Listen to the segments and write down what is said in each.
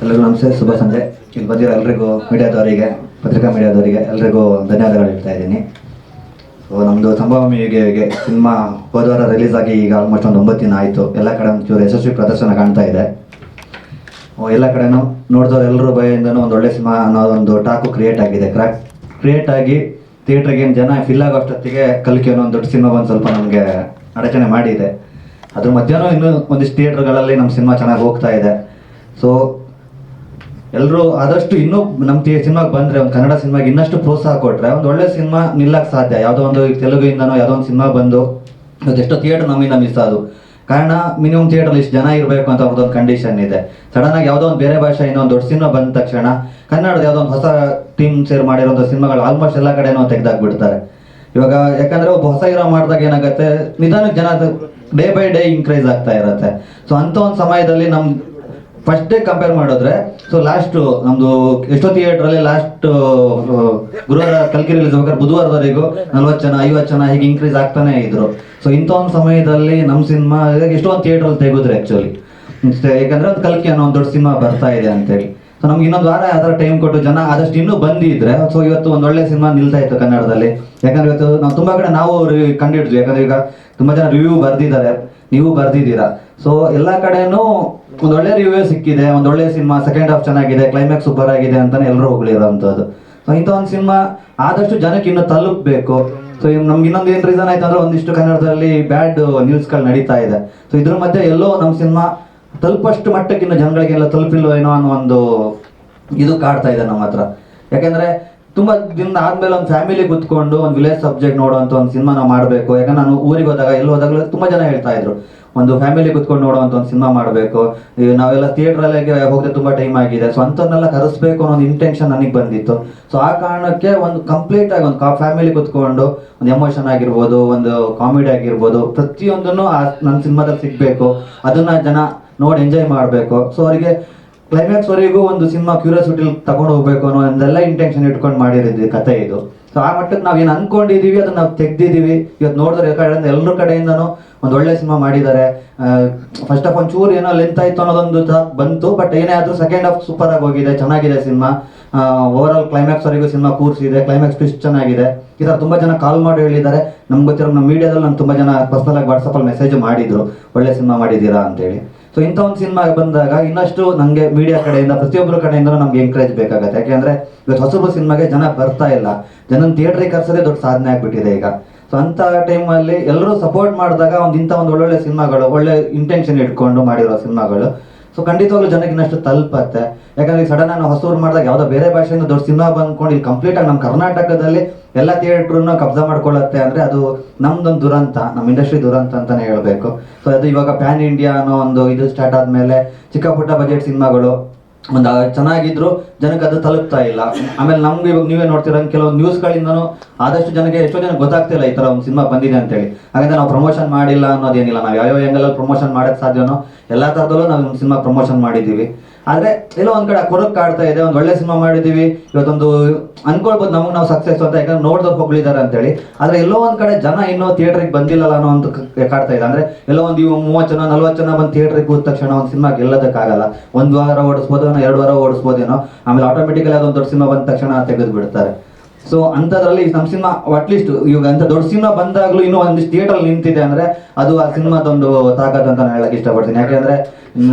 ಎಲ್ಲರಿಗೂ ನಮಸ್ತೆ, ಶುಭ ಸಂಜೆ. ಇಲ್ಲಿ ಬಂದಿರೋ ಎಲ್ರಿಗೂ ಮೀಡಿಯಾದವರಿಗೆ, ಪತ್ರಿಕಾ ಮೀಡಿಯಾದವರಿಗೆ ಎಲ್ರಿಗೂ ಧನ್ಯವಾದಗಳು ಹೇಳ್ತಾ ಇದ್ದೀನಿ. ಸೊ ನಮ್ಮದು ಸಂಭವಮಿಗೆ ಸಿನಿಮಾ ಹೋದವಾರ ರಿಲೀಸ್ ಆಗಿ ಈಗ ಆಲ್ಮೋಸ್ಟ್ ಒಂದು 9 ದಿನ ಆಯಿತು. ಎಲ್ಲ ಕಡೆ ಒಂಚೂರು ಯಶಸ್ವಿ ಪ್ರದರ್ಶನ ಕಾಣ್ತಾ ಇದೆ. ಎಲ್ಲ ಕಡೆನೂ ನೋಡಿದವ್ರು ಎಲ್ಲರೂ ಭಯದಿಂದನೂ ಒಂದು ಒಳ್ಳೆ ಸಿನಿಮಾ ಅನ್ನೋ ಒಂದು ಟಾಕು ಕ್ರಿಯೇಟ್ ಆಗಿ ಥಿಯೇಟ್ರಿಗೆ ಜನ ಫಿಲ್ ಆಗೋ ಅಷ್ಟೊತ್ತಿಗೆ ಕಲ್ಕಿ ಅನ್ನೋ ಒಂದು ದೊಡ್ಡ ಸಿನಿಮಾ ಬಂದು ಸ್ವಲ್ಪ ನಮಗೆ ಅಡಚಣೆ ಮಾಡಿದೆ. ಅದ್ರ ಮಧ್ಯಾಹ್ನ ಇನ್ನೂ ಒಂದಿಷ್ಟು ಥಿಯೇಟ್ರ್ಗಳಲ್ಲಿ ನಮ್ಮ ಸಿನಿಮಾ ಚೆನ್ನಾಗಿ ಹೋಗ್ತಾ ಇದೆ. ಸೊ ಎಲ್ಲರೂ ಆದಷ್ಟು ಇನ್ನೂ ನಮ್ಮ ಸಿನಿಮಾಗೆ ಬಂದರೆ, ಒಂದು ಕನ್ನಡ ಸಿನಿಮಾಗೆ ಇನ್ನಷ್ಟು ಪ್ರೋತ್ಸಾಹ ಕೊಟ್ಟರೆ ಒಂದು ಒಳ್ಳೆ ಸಿನಿಮಾ ನಿಲ್ಲಕ್ಕೆ ಸಾಧ್ಯ. ಯಾವುದೋ ಒಂದು ತೆಲುಗಿಂದನೋ ಯಾವುದೋ ಒಂದು ಸಿನಿಮಾ ಬಂದು ಎಷ್ಟೋ ಥಿಯೇಟ್ರ್ ನಮ್ಮಿಂದ ಮಿಸ್ ಆದು. ಕಾರಣ ಮಿನಿಮಮ್ ಥಿಯೇಟ್ರಲ್ಲಿ ಇಷ್ಟು ಜನ ಇರಬೇಕು ಅಂತ ಒಂದು ಕಂಡೀಷನ್ ಇದೆ. ಸಡನ್ನಾಗಿ ಯಾವುದೋ ಒಂದು ಬೇರೆ ಭಾಷೆಯಿಂದ ಒಂದು ದೊಡ್ಡ ಸಿನಿಮಾ ಬಂದ ತಕ್ಷಣ ಕನ್ನಡದ ಯಾವುದೋ ಒಂದು ಹೊಸ ಟೀಮ್ ಸೇರ್ ಮಾಡಿರೋಂಥ ಸಿನಿಮಾಗಳು ಆಲ್ಮೋಸ್ಟ್ ಎಲ್ಲ ಕಡೆನೂ ತೆಗೆದಾಕ್ಬಿಡ್ತಾರೆ. ಇವಾಗ ಯಾಕಂದರೆ ಒಬ್ಬ ಹೊಸ ಹೀರೋ ಮಾಡಿದಾಗ ಏನಾಗುತ್ತೆ, ನಿಧಾನಕ್ಕೆ ಜನ ಡೇ ಬೈ ಡೇ ಇನ್ಕ್ರೀಸ್ ಆಗ್ತಾ ಇರುತ್ತೆ. ಸೊ ಅಂಥ ಒಂದು ಸಮಯದಲ್ಲಿ ನಮ್ಮ ಫಸ್ಟ್ ಡೇ ಕಂಪೇರ್ ಮಾಡಿದ್ರೆ, ಸೊ ಲಾಸ್ಟು ನಮ್ಮದು ಎಷ್ಟೋ ಥಿಯೇಟ್ರಲ್ಲಿ ಲಾಸ್ಟ್ ಗುರುವಾರ ಕಲ್ಕಿ ರಿಲೀಸ್ ಆಗ್ಬೇಕಾದ್ರೆ ಬುಧವಾರದವರೆಗೂ 40 ಜನ 50 ಜನ ಹೀಗೆ ಇನ್ಕ್ರೀಸ್ ಆಗ್ತಾನೆ ಇದ್ರು. ಸೊ ಇಂಥ ಒಂದು ಸಮಯದಲ್ಲಿ ನಮ್ಮ ಸಿನಿಮಾ ಎಷ್ಟೊಂದು ಥಿಯೇಟ್ರಲ್ಲಿ ತೆಗೆದ್ರೆ ಆ್ಯಕ್ಚುಲಿ, ಯಾಕಂದರೆ ಒಂದು ಕಲ್ಕಿ ಅನ್ನೋ ಒಂದು ದೊಡ್ಡ ಸಿನಿಮಾ ಬರ್ತಾ ಇದೆ ಅಂತೇಳಿ. ಸೊ ನಮ್ಗೆ ಇನ್ನೊಂದು ವಾರ ಆ ಥರ ಟೈಮ್ ಕೊಟ್ಟು ಜನ ಆದಷ್ಟು ಇನ್ನೂ ಬಂದಿದ್ರೆ, ಸೊ ಇವತ್ತು ಒಂದು ಒಳ್ಳೆ ಸಿನಿಮಾ ನಿಲ್ತಾ ಇತ್ತು ಕನ್ನಡದಲ್ಲಿ. ಯಾಕಂದರೆ ಇವತ್ತು ನಾವು ತುಂಬ ಕಡೆ ನಾವು ಕಂಡಿಡ್ತೀವಿ. ಯಾಕಂದರೆ ಈಗ ತುಂಬ ಜನ ರಿವ್ಯೂ ಬರೆದಿದ್ದಾರೆ, ನೀವು ಬರೆದಿದ್ದೀರಾ. ಸೊ ಎಲ್ಲ ಕಡೆನೂ ಒಂದು ಒಳ್ಳೆ ರಿವ್ಯೂ ಸಿಕ್ಕಿದೆ, ಒಂದು ಒಳ್ಳೆ ಸಿನಿಮಾ, ಸೆಕೆಂಡ್ ಹಾಫ್ ಚೆನ್ನಾಗಿದೆ, ಕ್ಲೈಮ್ಯಾಕ್ಸ್ ಸೂಪರ್ ಆಗಿದೆ ಅಂತಲೇ ಎಲ್ಲರೂ ಹೊಗಳಿರೋಂಥದ್ದು. ಸೊ ಇಂಥ ಒಂದು ಸಿನಿಮಾ ಆದಷ್ಟು ಜನಕ್ಕೆ ಇನ್ನೂ ತಲುಪಬೇಕು. ಸೊ ನಮ್ಗೆ ಇನ್ನೊಂದು ಏನು ರೀಸನ್ ಆಯ್ತು ಅಂದರೆ, ಒಂದಿಷ್ಟು ಕನ್ನಡದಲ್ಲಿ ಬ್ಯಾಡ್ ನ್ಯೂಸ್ಗಳು ನಡೀತಾ ಇದೆ. ಸೊ ಇದ್ರ ಮಧ್ಯೆ ಎಲ್ಲೋ ನಮ್ಮ ಸಿನಿಮಾ ತಲುಪಷ್ಟು ಮಟ್ಟಕ್ಕೆ ಇನ್ನು ಜನಗಳಿಗೆಲ್ಲ ತಲುಪಿಲ್ವೋ ಏನೋ ಅನ್ನೋ ಒಂದು ಇದು ಕಾಡ್ತಾ ಇದೆ ನಮ್ಮ ಹತ್ರ. ಯಾಕೆಂದರೆ ತುಂಬ ದಿನ ಆದಮೇಲೆ ಒಂದು ಫ್ಯಾಮಿಲಿ ಕೂತ್ಕೊಂಡು ಒಂದು ವಿಲೇಜ್ ಸಬ್ಜೆಕ್ಟ್ ನೋಡುವಂಥ ಒಂದು ಸಿನಿಮಾ ನಾವು ಮಾಡಬೇಕು. ಯಾಕಂದ್ರೆ ನಾನು ಊರಿಗೆ ಹೋದಾಗ ಎಲ್ಲಿ ಹೋದಾಗಲೂ ತುಂಬ ಜನ ಹೇಳ್ತಾ ಇದ್ರು, ಒಂದು ಫ್ಯಾಮಿಲಿ ಕೂತ್ಕೊಂಡು ನೋಡುವಂಥ ಒಂದು ಸಿನಿಮಾ ಮಾಡಬೇಕು. ಈಗ ನಾವೆಲ್ಲ ಥಿಯೇಟ್ರಲ್ಲಿಗೆ ಹೋಗದೆ ತುಂಬ ಟೈಮ್ ಆಗಿದೆ. ಸೊ ಅಂಥವ್ರನ್ನೆಲ್ಲ ಕರೆಸ್ಬೇಕು ಅನ್ನೋ ಒಂದು ಇಂಟೆನ್ಷನ್ ನನಗೆ ಬಂದಿತ್ತು. ಸೊ ಆ ಕಾರಣಕ್ಕೆ ಒಂದು ಕಂಪ್ಲೀಟಾಗಿ ಒಂದು ಫ್ಯಾಮಿಲಿ ಕೂತ್ಕೊಂಡು ಒಂದು ಎಮೋಷನ್ ಆಗಿರ್ಬೋದು, ಒಂದು ಕಾಮಿಡಿ ಆಗಿರ್ಬೋದು, ಪ್ರತಿಯೊಂದನ್ನು ನನ್ನ ಸಿನಿಮಾದಲ್ಲಿ ಸಿಗಬೇಕು. ಅದನ್ನು ಜನ ನೋಡಿ ಎಂಜಾಯ್ ಮಾಡಬೇಕು. ಸೊ ಅವರಿಗೆ ಕ್ಲೈಮ್ಯಾಕ್ಸ್ವರೆಗೂ ಒಂದು ಸಿನಿಮಾ ಕ್ಯೂರಿಯಾಸಿಟಿ ತಗೊಂಡು ಹೋಗ್ಬೇಕು ಅನ್ನೋ ಒಂದೆಲ್ಲ ಇಂಟೆನ್ಷನ್ ಇಟ್ಕೊಂಡು ಮಾಡಿರಿದ್ವಿ ಕತೆ ಇದು. ಸೊ ಆ ಮಟ್ಟಕ್ಕೆ ನಾವು ಏನು ಅಂದ್ಕೊಂಡಿದ್ದೀವಿ ಅದನ್ನು ನಾವು ತೆಗ್ದಿದ್ದೀವಿ. ಇವತ್ತು ನೋಡಿದ್ರೆ ಎಲ್ಲರ ಕಡೆಯಿಂದನೂ ಒಂದು ಒಳ್ಳೆ ಸಿನಿಮಾ ಮಾಡಿದ್ದಾರೆ. ಫಸ್ಟ್ ಆಫ್ ಒಂಚೂರು ಏನೋ ಲೆಂತ್ ಆಯಿತು ಅನ್ನೋದೊಂದು ಬಂತು. ಬಟ್ ಏನೇ ಆದರೂ ಸೆಕೆಂಡ್ ಹಾಫ್ ಸೂಪರ್ ಆಗಿ ಹೋಗಿದೆ, ಚೆನ್ನಾಗಿದೆ ಸಿನಿಮಾ. ಓವರ್ ಆಲ್ ಕ್ಲೈಮ್ಯಾಕ್ಸ್ವರೆಗೂ ಸಿನಿಮಾ ಕೂರಿಸಿದೆ, ಕ್ಲೈಮ್ಯಾಕ್ಸ್ ಟ್ವಿಸ್ಟ್ ಚೆನ್ನಾಗಿದೆ. ಈ ಥರ ತುಂಬ ಜನ ಕಾಲ್ ಮಾಡಿ ಹೇಳಿದ್ದಾರೆ. ನಮ್ಗೆ ಗೊತ್ತಿರೋ ನಮ್ಮ ಮೀಡಿಯಾದಲ್ಲಿ ನಾನು ತುಂಬ ಜನ ಪರ್ಸನಲಾಗಿ ವಾಟ್ಸಪ್ಪಲ್ಲಿ ಮೆಸೇಜ್ ಮಾಡಿದರು, ಒಳ್ಳೆ ಸಿನಿಮಾ ಮಾಡಿದ್ದೀರಾ ಅಂತೇಳಿ. ಸೊ ಇಂಥ ಒಂದು ಸಿನಿಮಾ ಬಂದಾಗ ಇನ್ನಷ್ಟು ನನಗೆ ಮೀಡಿಯಾ ಕಡೆಯಿಂದ, ಪ್ರತಿಯೊಬ್ಬರ ಕಡೆಯಿಂದ ನಮ್ಗೆ ಎಂಕರೇಜ್ ಬೇಕಾಗುತ್ತೆ. ಯಾಕೆಂದರೆ ಇವತ್ತು ಹೊಸಬ್ರು ಸಿನಿಮಾಗೆ ಜನ ಬರ್ತಾ ಇಲ್ಲ, ಜನನ ಥಿಯೇಟ್ರಿಗೆ ಕರ್ಸೋದೇ ದೊಡ್ಡ ಸಾಧನೆ ಆಗಿಬಿಟ್ಟಿದೆ ಈಗ. ಸೊ ಅಂಥ ಟೈಮಲ್ಲಿ ಎಲ್ಲರೂ ಸಪೋರ್ಟ್ ಮಾಡಿದಾಗ ಇಂಥ ಒಂದು ಒಳ್ಳೊಳ್ಳೆ ಸಿನಿಮಾಗಳು, ಒಳ್ಳೆ ಇಂಟೆನ್ಷನ್ ಇಟ್ಕೊಂಡು ಮಾಡಿರೋ ಸಿನಿಮಾಗಳು ಸೊ ಖಂಡಿತವಾಗ್ಲೂ ಜನಕ್ಕೆ ಇನ್ನಷ್ಟು ತಲುಪತ್ತೆ. ಯಾಕಂದರೆ ಸಡನ್ ನಾವು ಹೊಸೂರು ಮಾಡಿದಾಗ ಯಾವುದೋ ಬೇರೆ ಭಾಷೆಯಿಂದ ದೊಡ್ಡ ಸಿನಿಮಾ ಬಂದ್ಕೊಂಡು ಇಲ್ಲಿ ಕಂಪ್ಲೀಟಾಗಿ ನಮ್ಮ ಕರ್ನಾಟಕದಲ್ಲಿ ಎಲ್ಲ ಥಿಯೇಟ್ರನ್ನ ಕಬ್ಜಾ ಮಾಡ್ಕೊಳ್ಳುತ್ತೆ ಅಂದರೆ ಅದು ನಮ್ದೊಂದು ದುರಂತ, ನಮ್ಮ ಇಂಡಸ್ಟ್ರಿ ದುರಂತ ಅಂತಲೇ ಹೇಳಬೇಕು. ಸೊ ಅದು ಇವಾಗ ಪ್ಯಾನ್ ಇಂಡಿಯಾ ಅನ್ನೋ ಒಂದು ಇದು ಸ್ಟಾರ್ಟ್ ಆದಮೇಲೆ ಚಿಕ್ಕ ಪುಟ್ಟ ಬಜೆಟ್ ಸಿನಿಮಾಗಳು ಒಂದು ಚೆನ್ನಾಗಿದ್ರು ಜನಕ್ಕೆ ಅದು ತಲುಪ್ತಾ ಇಲ್ಲ. ಆಮೇಲೆ ನಮ್ಗೆ ಇವಾಗ ನೀವೇ ನೋಡ್ತೀರ ಕೆಲವೊಂದು ನ್ಯೂಸ್ಗಳಿಂದನೂ ಆದಷ್ಟು ಜನಕ್ಕೆ ಎಷ್ಟೋ ಜನಕ್ಕೆ ಗೊತ್ತಾಗ್ತಿಲ್ಲ ಈ ಥರ ಒಂದು ಸಿನಿಮಾ ಬಂದಿದೆ ಅಂತೇಳಿ. ಹಾಗಾದ್ರೆ ನಾವು ಪ್ರಮೋಷನ್ ಮಾಡಿಲ್ಲ ಅನ್ನೋದೇನಿಲ್ಲ. ನಾವು ಯಾವ ಆ್ಯಂಗಲಲ್ಲಿ ಪ್ರಮೋಷನ್ ಮಾಡೋಕ್ಕೆ ಸಾಧ್ಯನೋ ಎಲ್ಲ ಥರದಲ್ಲೂ ನಾವು ಒಂದು ಸಿನಿಮಾ ಪ್ರಮೋಷನ್ ಮಾಡಿದ್ದೀವಿ. ಆದರೆ ಎಲ್ಲೋ ಒಂದು ಕಡೆ ಕೊರಕ್ಕೆ ಕಾಡ್ತಾ ಇದೆ. ಒಂದು ಒಳ್ಳೆ ಸಿನಿಮಾ ಮಾಡಿದ್ದೀವಿ, ಇವತ್ತೊಂದು ಅನ್ಕೊಳ್ಬೋದು ನಮಗೆ ನಾವು ಸಕ್ಸಸ್ ಅಂತ, ಯಾಕಂದ್ರೆ ನೋಡ್ದವ್ರು ಹೊಗಳಿದ್ದಾರೆ ಅಂತೇಳಿ. ಆದರೆ ಎಲ್ಲೋ ಒಂದು ಕಡೆ ಜನ ಇನ್ನೂ ಥಿಯೇಟ್ರಿಗೆ ಬಂದಿಲ್ಲಲ್ಲ ಅನ್ನೋ ಒಂದು ಕಾಡ್ತಾ ಇದೆ. ಅಂದರೆ ಎಲ್ಲೋ ಒಂದು 30 ಜನ 40 ಜನ ಬಂದು ಥಿಯೇಟ್ರಿಗೆ ಕೂತ ತಕ್ಷಣ ಒಂದು ಸಿನಿಮಾ ಗೆಲ್ಲೋದಕ್ಕಾಗಲ್ಲ. 1 ವಾರ ಓಡಿಸ್ಬೋದು, 2 ವಾರ ಓಡಿಸ್ಬೋದೇನೋ, ಆಮೇಲೆ ಆಟೋಮೆಟಿಕಲಿ ಅದೊಂದು ದೊಡ್ಡ ಸಿನಿಮಾ ಬಂದ ತಕ್ಷಣ ತೆಗೆದು ಬಿಡ್ತಾರೆ. ಸೊ ಅಂಥದ್ರಲ್ಲಿ ನಮ್ಮ ಸಿನಿಮಾ ಅಟ್ಲೀಸ್ಟ್ ಇವಾಗ ಅಂತ ದೊಡ್ಡ ಸಿನಿಮಾ ಬಂದಾಗಲೂ ಇನ್ನೂ ಒಂದಿಷ್ಟು ಥಿಯೇಟ್ರಲ್ಲಿ ನಿಂತಿದೆ ಅಂದರೆ ಅದು ಆ ಸಿನಿಮಾದೊಂದು ತಾಕತ್ತು ಅಂತ ನಾನು ಹೇಳಕ್ಕೆ ಇಷ್ಟಪಡ್ತೀನಿ. ಯಾಕೆಂದರೆ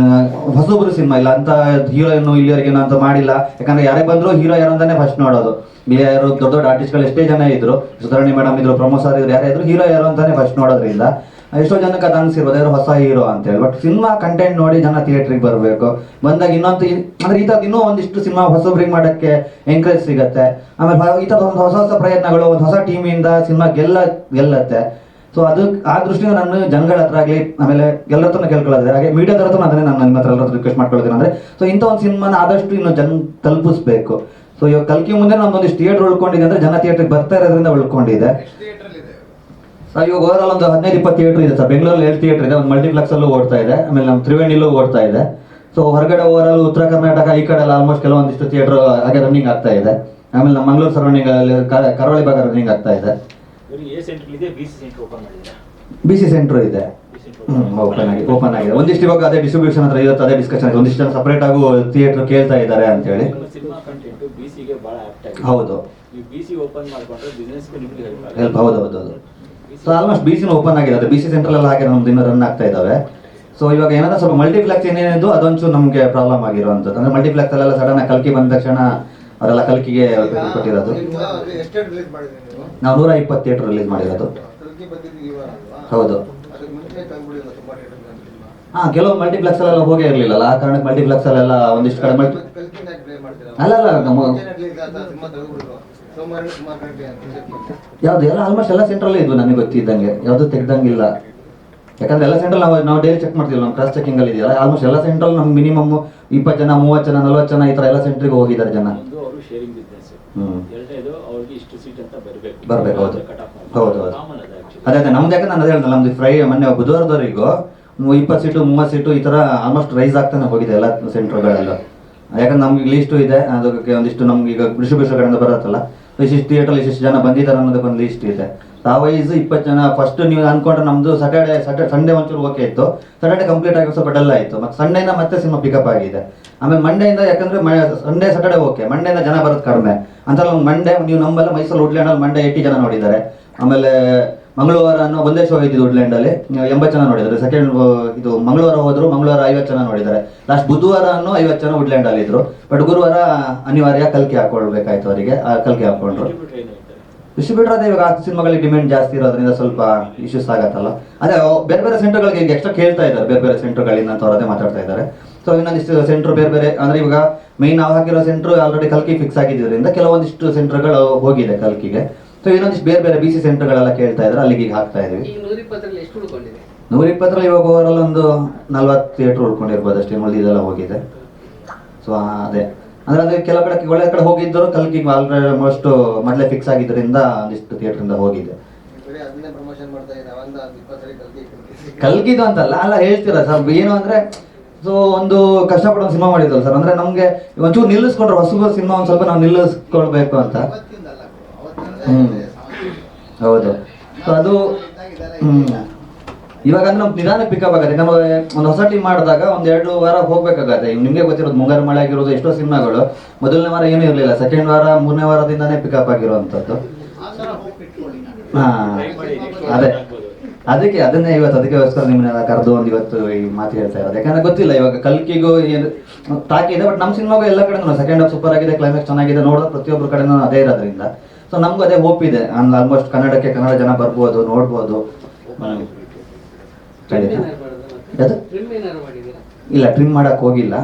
ಹೊಸೊಬ್ರು ಸಿನಿಮಾ ಇಲ್ಲ ಅಂತ ಹೀರೋಯಿನ್ನು ಇಲ್ಲಿವರೆಗೇನು ಅಂತ ಮಾಡಿಲ್ಲ. ಯಾಕಂದರೆ ಯಾರೇ ಬಂದರೂ ಹೀರೋ ಯಾರು ಅಂತಾನೆ ಫಸ್ಟ್ ನೋಡೋದು. ಇಲ್ಲಿ ಯಾರು ದೊಡ್ಡ ದೊಡ್ಡ ಆರ್ಟಿಸ್ಟ್ಗಳು ಎಷ್ಟೇ ಜನ ಇದ್ರು, ಸುಧಾರಣಿ ಮೇಡಮ್ ಇದ್ರು, ಪ್ರಮೋದ್ ಸರ್ ಇದ್ರು, ಯಾರೇ ಇದ್ರು ಹೀರೋ ಯಾರು ಅಂತಾನೆ ಫಸ್ಟ್ ನೋಡೋದ್ರಿಂದ ಎಷ್ಟೋ ಜನಕ್ಕೆ ಅದು ಅನಿಸಿರ್ಬೋದು ಯಾರು ಹೊಸ ಹೀರೋ ಅಂತೇಳಿ. ಬಟ್ ಸಿನಿಮಾ ಕಂಟೆಂಟ್ ನೋಡಿ ಜನ ಥಿಯೇಟ್ರಿಗೆ ಬರಬೇಕು. ಬಂದಾಗ ಇನ್ನೊಂದು ಅಂದರೆ ಈ ಥರದ್ದು ಇನ್ನೂ ಒಂದಿಷ್ಟು ಸಿನಿಮಾ ಹೊಸೊಬ್ರಿಗೆ ಮಾಡೋಕ್ಕೆ ಎಂಕರೇಜ್ ಸಿಗುತ್ತೆ. ಆಮೇಲೆ ಈ ಥರದ ಒಂದು ಹೊಸ ಹೊಸ ಪ್ರಯತ್ನಗಳು, ಒಂದು ಹೊಸ ಟೀಮಿಂದ ಸಿನಿಮಾ ಗೆಲ್ಲತ್ತೆ. ಸೊ ಅದು ಆ ದೃಷ್ಟಿಯಿಂದ ನಾನು ಜನಗಳ ಹತ್ರ ಆಗಲಿ, ಆಮೇಲೆ ಎಲ್ಲರ ಹತ್ರ ಕೇಳ್ಕೊಳ್ಳೋದ್ರೆ, ಹಾಗೆ ಮೀಡಿಯಾದ ಹತ್ರ ಅದನ್ನೇ ನಾನು ನಿಮ್ಮ ಹತ್ರ ಎಲ್ಲರ ಹತ್ರ ರಿಕ್ವೆಸ್ಟ್ ಮಾಡ್ಕೊಳ್ಳೋದೇನೆ ಅಂದರೆ, ಸೊ ಇಂಥ ಒಂದು ಸಿನಿಮಾನ ಆದಷ್ಟು ಇನ್ನು ಜನ ತಲುಪಿಸ್ಬೇಕು. ಸೊ ಇವಾಗ ಕಲ್ಕಿ ಮುಂದೆ ನಮ್ಮದೊಂದಿಷ್ಟು ಥಿಯೇಟ್ರ್ ಉಳ್ಕೊಂಡಿದೆ ಅಂದರೆ ಜನ ಥಿಯೇಟ್ರಿಗೆ ಬರ್ತಾ ಇರೋದ್ರಿಂದ ಉಳ್ಕೊಂಡಿದೆ. ಸರ್ ಇವಾಗ ಓವರಾಲ್ ಒಂದು 15-20 ಥಿಯೇಟ್ರ್ ಇದೆ ಸರ್. ಬೆಂಗಳೂರಲ್ಲಿ 7 ಥಿಯೇಟ್ರ್ ಇದೆ, ಒಂದು ಮಲ್ಟಿಪ್ಲೆಕ್ಸಲ್ಲೂ ಓಡ್ತಾ ಇದೆ, ಆಮೇಲೆ ನಮ್ಮ ತ್ರಿವೇಣಿಲೂ ಓಡ್ತಾ ಇದೆ. ಸೊ ಹೊರಗಡೆ ಓವರಾಲ್ ಉತ್ತರ ಕರ್ನಾಟಕ ಈ ಕಡೆ ಎಲ್ಲ ಆಲ್ಮೋಸ್ಟ್ ಕೆಲವೊಂದಿಷ್ಟು ಥಿಯೇಟ್ರ್ ಹಾಗೆ ರನ್ನಿಂಗ್ ಆಗ್ತಾ ಇದೆ. ಆಮೇಲೆ ನಮ್ಮ ಮಂಗಳೂರು ಸರೌಂಡಿಂಗ್ ಕರಾವಳಿ ಭಾಗ ರನ್ನಿಂಗ್ ಆಗ್ತಾ ಇದೆ. ಬಿ ಸಿ ಸೆಂಟರ್ ಓಪನ್ ಮಾಡಿದ್ದಾರೆ. ಬಿ ಸಿ ಸೆಂಟ್ರು ಇದೆ. ಓಪನ್ ಆಗಿದೆ. ಒಂದಿಷ್ಟು ಇವಾಗ ಅದೇ ಡಿಸ್ಟ್ರಿಬ್ಯೂಷನ್ ಹತ್ರ ಇವತ್ತು ಅದೇ ಡಿಸ್ಕಷನ್ ಆಗಿದೆ. ಒಂದಿಷ್ಟು ಜನ ಸಪರೇಟ್ ಆಗು ಥಿಯೇಟರ್ ಕೇಳ್ತಾ ಇದ್ದಾರೆ ಅಂತ ಹೇಳಿ. ಸಿನಿಮಾ ಕಂಟೆಂಟ್ ಬಿಸಿಗೆ ಬಹಳ ಆಪ್ಟ್ ಆಗಿದೆ. ಹೌದು, ಈ ಬಿಸಿ ಓಪನ್ ಮಾಡ್ಕೊಂಡ್ರೆ ಬಿಸ್ನೆಸ್ಗೆ ನಿಮಗೆ ಹೆಲ್ಪ್. ಹೌದು. ಸೊ ಆಲ್ಮೋಸ್ಟ್ ಬಿಸಿನೂ ಓಪನ್ ಆಗಿದೆ. ಅದು ಬಿಸಿ ಸೆಂಟ್ರಲ್ ಎಲ್ಲ ಹಾಗೆ ನಮ್ದು ಇನ್ನೂ ರನ್ ಆಗ್ತಾ ಇದ್ದಾವೆ. ಸೊ ಇವಾಗ ಏನಾದ್ರು ಸ್ವಲ್ಪ ಮಲ್ಟಿಪ್ಲೆಕ್ಸ್ ಏನೇನಿದ್ದು ಅದೊಂಚೂರು ನಮಗೆ ಪ್ರಾಬ್ಲಮ್ ಆಗಿರುವಂಥದ್ದು. ಅಂದರೆ ಮಲ್ಟಿಪ್ಲೆಕ್ಸ್ ಅಲ್ಲೆಲ್ಲ ಸಡನ್ ಕಲ್ಕಿ ಬಂದ ತಕ್ಷಣ ಅವರೆಲ್ಲ ಕಲ್ಕಿಗೆ ಕೊಟ್ಟಿರೋದು. ನಾವು 120 ಥಿಯೇಟರ್ ರಿಲೀಸ್ ಮಾಡಿರೋದು. ಹೌದು. ಕೆಲವು ಮಲ್ಟಿಪ್ಲೆಕ್ಸ್ ಅಲ್ಲೆಲ್ಲ ಹೋಗೇ ಇರಲಿಲ್ಲ. ಆ ಕಾರಣಕ್ಕೆ ಮಲ್ಟಿಪ್ಲೆಕ್ಸ್ ಅಲ್ಲೆಲ್ಲ ಒಂದಿಷ್ಟು ಕಡೆ ಅಲ್ಲ ಯಾವ್ದು ಎಲ್ಲ ಆಲ್ಮೋಸ್ಟ್ ಎಲ್ಲ ಸೆಂಟ್ರಲ್ಲೇ ಇದ್ವು ನನಗೆ ಗೊತ್ತಿದ್ದಂಗೆ. ಯಾವುದು ತೆಗ್ದಂಗಿಲ್ಲ. ಯಾಕಂದ್ರೆ ಎಲ್ಲ ಸೆಂಟ್ರಲ್ ನಾವು ಡೈಲಿ ಚೆಕ್ ಮಾಡ್ತೀವಿ. ನಮ್ಮ ಕ್ರಾಸ್ ಚೆಕಿಂಗ್ ಅಲ್ಲಿ ಇದೆಯಲ್ಲ, ಆಲ್ಮೋಸ್ಟ್ ಎಲ್ಲ ಸೆಂಟ್ರಲ್ ನಮ್ಗೆ ಮಿನಿಮಮ್ 20 ಜನ 30 ಜನ 40 ಜನ ಈ ತರ ಎಲ್ಲ ಸೆಂಟ್ರಿಗೆ ಹೋಗಿದ್ದಾರೆ ಜನ. ಬರ್ಬೇಕು. ಹೌದು. ಅದೇ ನಮ್ದು ಯಾಕಂದ್ರೆ ನಾನು ಹೇಳಿದೆ ನಮ್ದು ಮೊನ್ನೆ ಬುಧವಾರದವರೆಗೂ 20 ಸೀಟು 30 ಸೀಟು ಈ ತರ ಆಲ್ಮೋಸ್ಟ್ ರೈಸ್ ಆಗ್ತಾನೆ ಹೋಗಿದೆ ಎಲ್ಲ ಸೆಂಟ್ರ್ಗಳೆಲ್ಲ. ಯಾಕಂದ್ರೆ ನಮ್ಗೆ ಲೀಸ್ಟು ಇದೆ, ಅದಕ್ಕೆ ಒಂದಿಷ್ಟು ನಮ್ಗೆ ಈಗ ಡಿಸ್ಟ್ರಿಬ್ಯೂಷನ್ ಕಡೆಯಿಂದ ಬರುತ್ತಲ್ಲ, ಇಷ್ಟು ಥಿಯೇಟರ್ ಇಷ್ಟು ಜನ ಬಂದಿದ್ದಾರೆ ಅನ್ನೋದಕ್ಕೆ ಒಂದು ಲೀಸ್ಟ್ ಇದೆ. ಆ ವೈಸ್ 20 ಜನ ಫಸ್ಟ್ ನೀವು ಅನ್ಕೊಂಡ್ರೆ ನಮ್ದು ಸಂಡೇ ಒಂಚೂರು ಓಕೆ ಇತ್ತು. ಸಾಟರ್ಡೆ ಕಂಪ್ಲೀಟ್ ಆಗಿ ಸ್ವಲ್ಪ ಡಲ್ ಆಯಿತು. ಮತ್ತು ಸಂಡೇನ ಮತ್ತೆ ಸಿನಿಮಾ ಪಿಕಪ್ ಆಗಿದೆ. ಆಮೇಲೆ ಮಂಡೆಯಿಂದ ಯಾಕಂದ್ರೆ ಸಂಡೇ ಸ್ಯಾಟರ್ಡೆ ಓಕೆ, ಮಂಡೆಯಿಂದ ಜನ ಬರೋದು ಕಡಿಮೆ ಅಂತ. ಮಂಡೇ ನೀವು ನಂಬಲ್ಲ, ಮೈಸೂರು ವುಡ್ಲ್ಯಾಂಡಲ್ಲಿ ಮಂಡೇ 80 ಜನ ನೋಡಿದ್ದಾರೆ. ಆಮೇಲೆ ಮಂಗಳವಾರ ಅನ್ನೋ ಒಂದೇ ಶೋ ಇದ್ದಿದ್ದು ವುಡ್ಲ್ಯಾಂಡಲ್ಲಿ 80 ಜನ ನೋಡಿದ್ದಾರೆ. ಸೆಕೆಂಡ್ ಇದು ಮಂಗಳವಾರ ಹೋದ್ರು, ಮಂಗಳವಾರ 50 ಜನ ನೋಡಿದ್ದಾರೆ. ಲಾಸ್ಟ್ ಬುಧವಾರ ಅನ್ನೋ 50 ಜನ ವುಡ್ಲ್ಯಾಂಡಲ್ಲಿ ಇದ್ರು. ಬಟ್ ಗುರುವಾರ ಅನಿವಾರ್ಯ ಕಲ್ಕಿ ಹಾಕೊಳ್ಬೇಕಾಯ್ತು ಅವರಿಗೆ. ಆ ಕಲ್ಕಿ ಹಾಕೊಂಡ್ರು. ಡಿಸ್ಟ್ರಿಬ್ಯೂಟರ್ ಅದೇ ಇವಾಗ ಸಿನಿಮಾಗಳಿಗೆ ಡಿಮ್ಯಾಂಡ್ ಜಾಸ್ತಿ ಇರೋದ್ರಿಂದ ಸ್ವಲ್ಪ ಇಶ್ಯೂಸ್ ಆಗತ್ತಲ್ಲ. ಅದೇ ಬೇರೆ ಬೇರೆ ಸೆಂಟರ್ಗಳಿಗೆ ಈಗ ಎಕ್ಸ್ಟ್ರಾ ಕೇಳ್ತಾ ಇದ್ದಾರೆ. ಬೇರೆ ಬೇರೆ ಸೆಂಟರ್ಗಳಿಂದ ಅಂತ ಅದೇ ಮಾತಾಡ್ತಾ ಇದ್ದಾರೆ. ಸೊ ಇನ್ನೊಂದಿಷ್ಟು ಸೆಂಟರ್ ಬೇರೆ ಬೇರೆ ಅಂದ್ರೆ ಇವಾಗ ಮೈನ್ ನಾವು ಹಾಕಿರೋ ಸೆಂಟರ್ ಆಲ್ರೆಡಿ ಕಲ್ಕಿ ಫಿಕ್ಸ್ ಆಗಿದ್ದರಿಂದ ಕೆಲವೊಂದಿಷ್ಟು ಸೆಂಟರ್ಗಳು ಹೋಗಿದೆ ಕಲ್ಕಿಗೆ. ಸೊ ಇನ್ನೊಂದಿಷ್ಟು ಬೇರೆ ಬೇರೆ ಬಿಸಿ ಸೆಂಟರ್ಗಳೆಲ್ಲ ಕೇಳ್ತಾ ಇದ್ದಾರೆ, ಅಲ್ಲಿಗೆ ಈಗ ಹಾಕ್ತಾ ಇದೀವಿ. 120ರಲ್ಲಿ ಇವಾಗ ಓವರಾಲ್ ಒಂದು 40 ಥಿಯೇಟರ್ ಉಳ್ಕೊಂಡಿರ್ಬೋದು ಅಷ್ಟೇ. ಇದೆಲ್ಲ ಹೋಗಿದೆ. ಸೊ ಅದೇ ಅಂದ್ರೆ ಕೆಲವು ಕಡೆ ಒಳ್ಳೆ ಕಡೆ ಹೋಗಿದ್ದರು ಕಲ್ಕಿಗೆ ಆಲ್ಮೋಸ್ಟ್ ಮೊದಲೇ ಫಿಕ್ಸ್ ಆಗಿದ್ದರಿಂದ ಒಂದಿಷ್ಟು ಥಿಯೇಟರ್ ಹೋಗಿದೆ. ಕಲ್ಕಿದು ಅಂತಲ್ಲ ಅಲ್ಲ ಹೇಳ್ತೀರಾ ಸರ್, ಏನು ಅಂದ್ರೆ ಸೊ ಒಂದು ಕಷ್ಟಪಟ್ಟು ಒಂದು ಸಿನಿಮಾ ಮಾಡಿದ್ವಲ್ಲ ಸರ್. ಅಂದ್ರೆ ನಮ್ಗೆ ಒಂಚೂರು ನಿಲ್ಲಿಸ್ಕೊಂಡ್ರೆ ಹೊಸಬ ಸಿನಿಮಾ ಒಂದ್ ಸ್ವಲ್ಪ ನಾವು ನಿಲ್ಲಿಸ್ಕೊಳ್ಬೇಕು ಅಂತ. ಹೌದು. ಸೊ ಅದು ಇವಾಗ ಅಂದ್ರೆ ನಮ್ಗೆ ನಿಧಾನ ಪಿಕಪ್ ಆಗುತ್ತೆ. ನಾವು ಒಂದು ಹೊಸ ಟೀಮ್ ಮಾಡಿದಾಗ ಒಂದ್ 2 ವಾರ ಹೋಗ್ಬೇಕಾಗತ್ತೆ. ನಿಮ್ಗೆ ಗೊತ್ತಿರೋದು ಮುಂಗಾರು ಮಳೆ ಆಗಿರೋದು ಎಷ್ಟೋ ಸಿನಿಮಾಗಳು ಮೊದಲನೇ ವಾರ ಏನೂ ಇರಲಿಲ್ಲ, ಸೆಕೆಂಡ್ ವಾರ 3ನೇ ವಾರದಿಂದಾನೇ ಪಿಕಪ್ ಆಗಿರುವಂಥದ್ದು. ಅದನ್ನೇ ಇವತ್ತು ಅದಕ್ಕೋಸ್ಕರ ನಿಮ್ಮನ್ನೆಲ್ಲ ಕರೆದು ಒಂದು ಇವತ್ತು ಈ ಮಾತು ಹೇಳ್ತಾ ಇರೋದು. ಯಾಕಂದ್ರೆ ಗೊತ್ತಿಲ್ಲ ಇವಾಗ ಕಲ್ಕಿಗೂ ಏನು ತಾಕಿದೆ, ಬಟ್ ನಮ್ಮ ಸಿನಿಮಾಗೂ ಎಲ್ಲ ಕಡೆ ಸೆಕೆಂಡ್ ಹಾಫ್ ಸೂಪರ್ ಆಗಿದೆ, ಕ್ಲೈಮ್ಯಾಕ್ಸ್ ಚೆನ್ನಾಗಿದೆ, ನೋಡೋದು ಪ್ರತಿಯೊಬ್ಬರ ಕಡೆನೂ ಅದೇ ಇರೋದ್ರಿಂದ ಸೊ ನಮಗೂ ಅದೇ ಹೋಪ್ ಇದೆ. ಆಲ್ಮೋಸ್ಟ್ ಕನ್ನಡ ಜನ ಬರ್ಬೋದು, ನೋಡ್ಬೋದು. ಇಲ್ಲ ಟ್ರಿಮ್ ಮಾಡಕ್ ಹೋಗಿಲ್ಲ.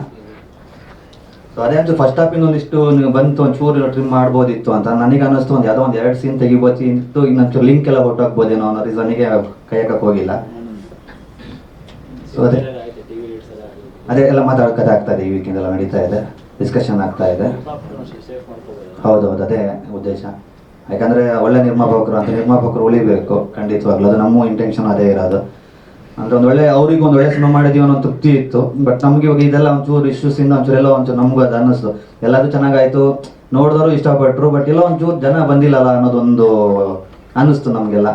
ಸೊ ಅದೇ ಅಂತೂ ಫಸ್ಟ್ ಹಾಫ್ ಒಂದಿಷ್ಟು ನೀವು ಬಂತು ಒಂಚೂರು ಟ್ರಿಮ್ ಮಾಡ್ಬೋದಿತ್ತು ಅಂತ ನನಗೆ ಅನ್ನಿಸ್ತು. ಒಂದು ಯಾವುದೋ ಒಂದು 2 ಸೀನ್ ತೆಗಿಬೋದಿತ್ತು, ಈಗ ನಂಚೂರು ಲಿಂಕ್ ಎಲ್ಲ ಹೊಟ್ಟೋಗ್ಬೋದೇನೋ ಅನ್ನೋ ರೀಸನ್ಗೆ ಕೈ ಹಾಕಕ್ಕೆ ಹೋಗಿಲ್ಲ. ಸೊ ಅದೇ ಎಲ್ಲ ಮಾತಾಡ್ಕತೆ ಆಗ್ತಾ ಇದೆ. ಈ ವೀಕೆಂಡ್ ಎಲ್ಲ ನಡೀತಾ ಇದೆ, ಡಿಸ್ಕಷನ್ ಆಗ್ತಾ ಇದೆ. ಹೌದು, ಅದೇ ಉದ್ದೇಶ. ಯಾಕಂದ್ರೆ ಒಳ್ಳೆ ನಿರ್ಮಾಪಕರು ಉಳಿಬೇಕು ಖಂಡಿತವಾಗ್ಲೂ. ಅದು ನಮ್ಮ ಇಂಟೆನ್ಷನ್ ಅದೇ ಇರೋದು. ಅಂದ್ರೆ ಒಂದೊಳ್ಳೆ ಅವ್ರಿಗೆ ಒಂದು ಒಳ್ಳೆ ಸಿನಿಮಾ ಮಾಡಿದೀವಿ ಅನ್ನೋ ತೃಪ್ತಿ ಇತ್ತು. ಬಟ್ ನಮ್ಗೆ ಇವಾಗ ಇದೆಲ್ಲ ಒಂಚೂರು ಇಶ್ಯೂಸ್ ಇಂದ ಒಂಚೂರು ಒಂಚೂರು ನಮಗೂ ಅದು ಅನ್ನಿಸ್ತು. ಎಲ್ಲದೂ ಚೆನ್ನಾಗಾಯ್ತು, ನೋಡಿದವರು ಇಷ್ಟಪಟ್ಟರು, ಬಟ್ ಎಲ್ಲ ಒಂಚೂರು ಜನ ಬಂದಿಲ್ಲಲ್ಲ ಅನ್ನೋದೊಂದು ಅನ್ನಿಸ್ತು ನಮಗೆಲ್ಲ.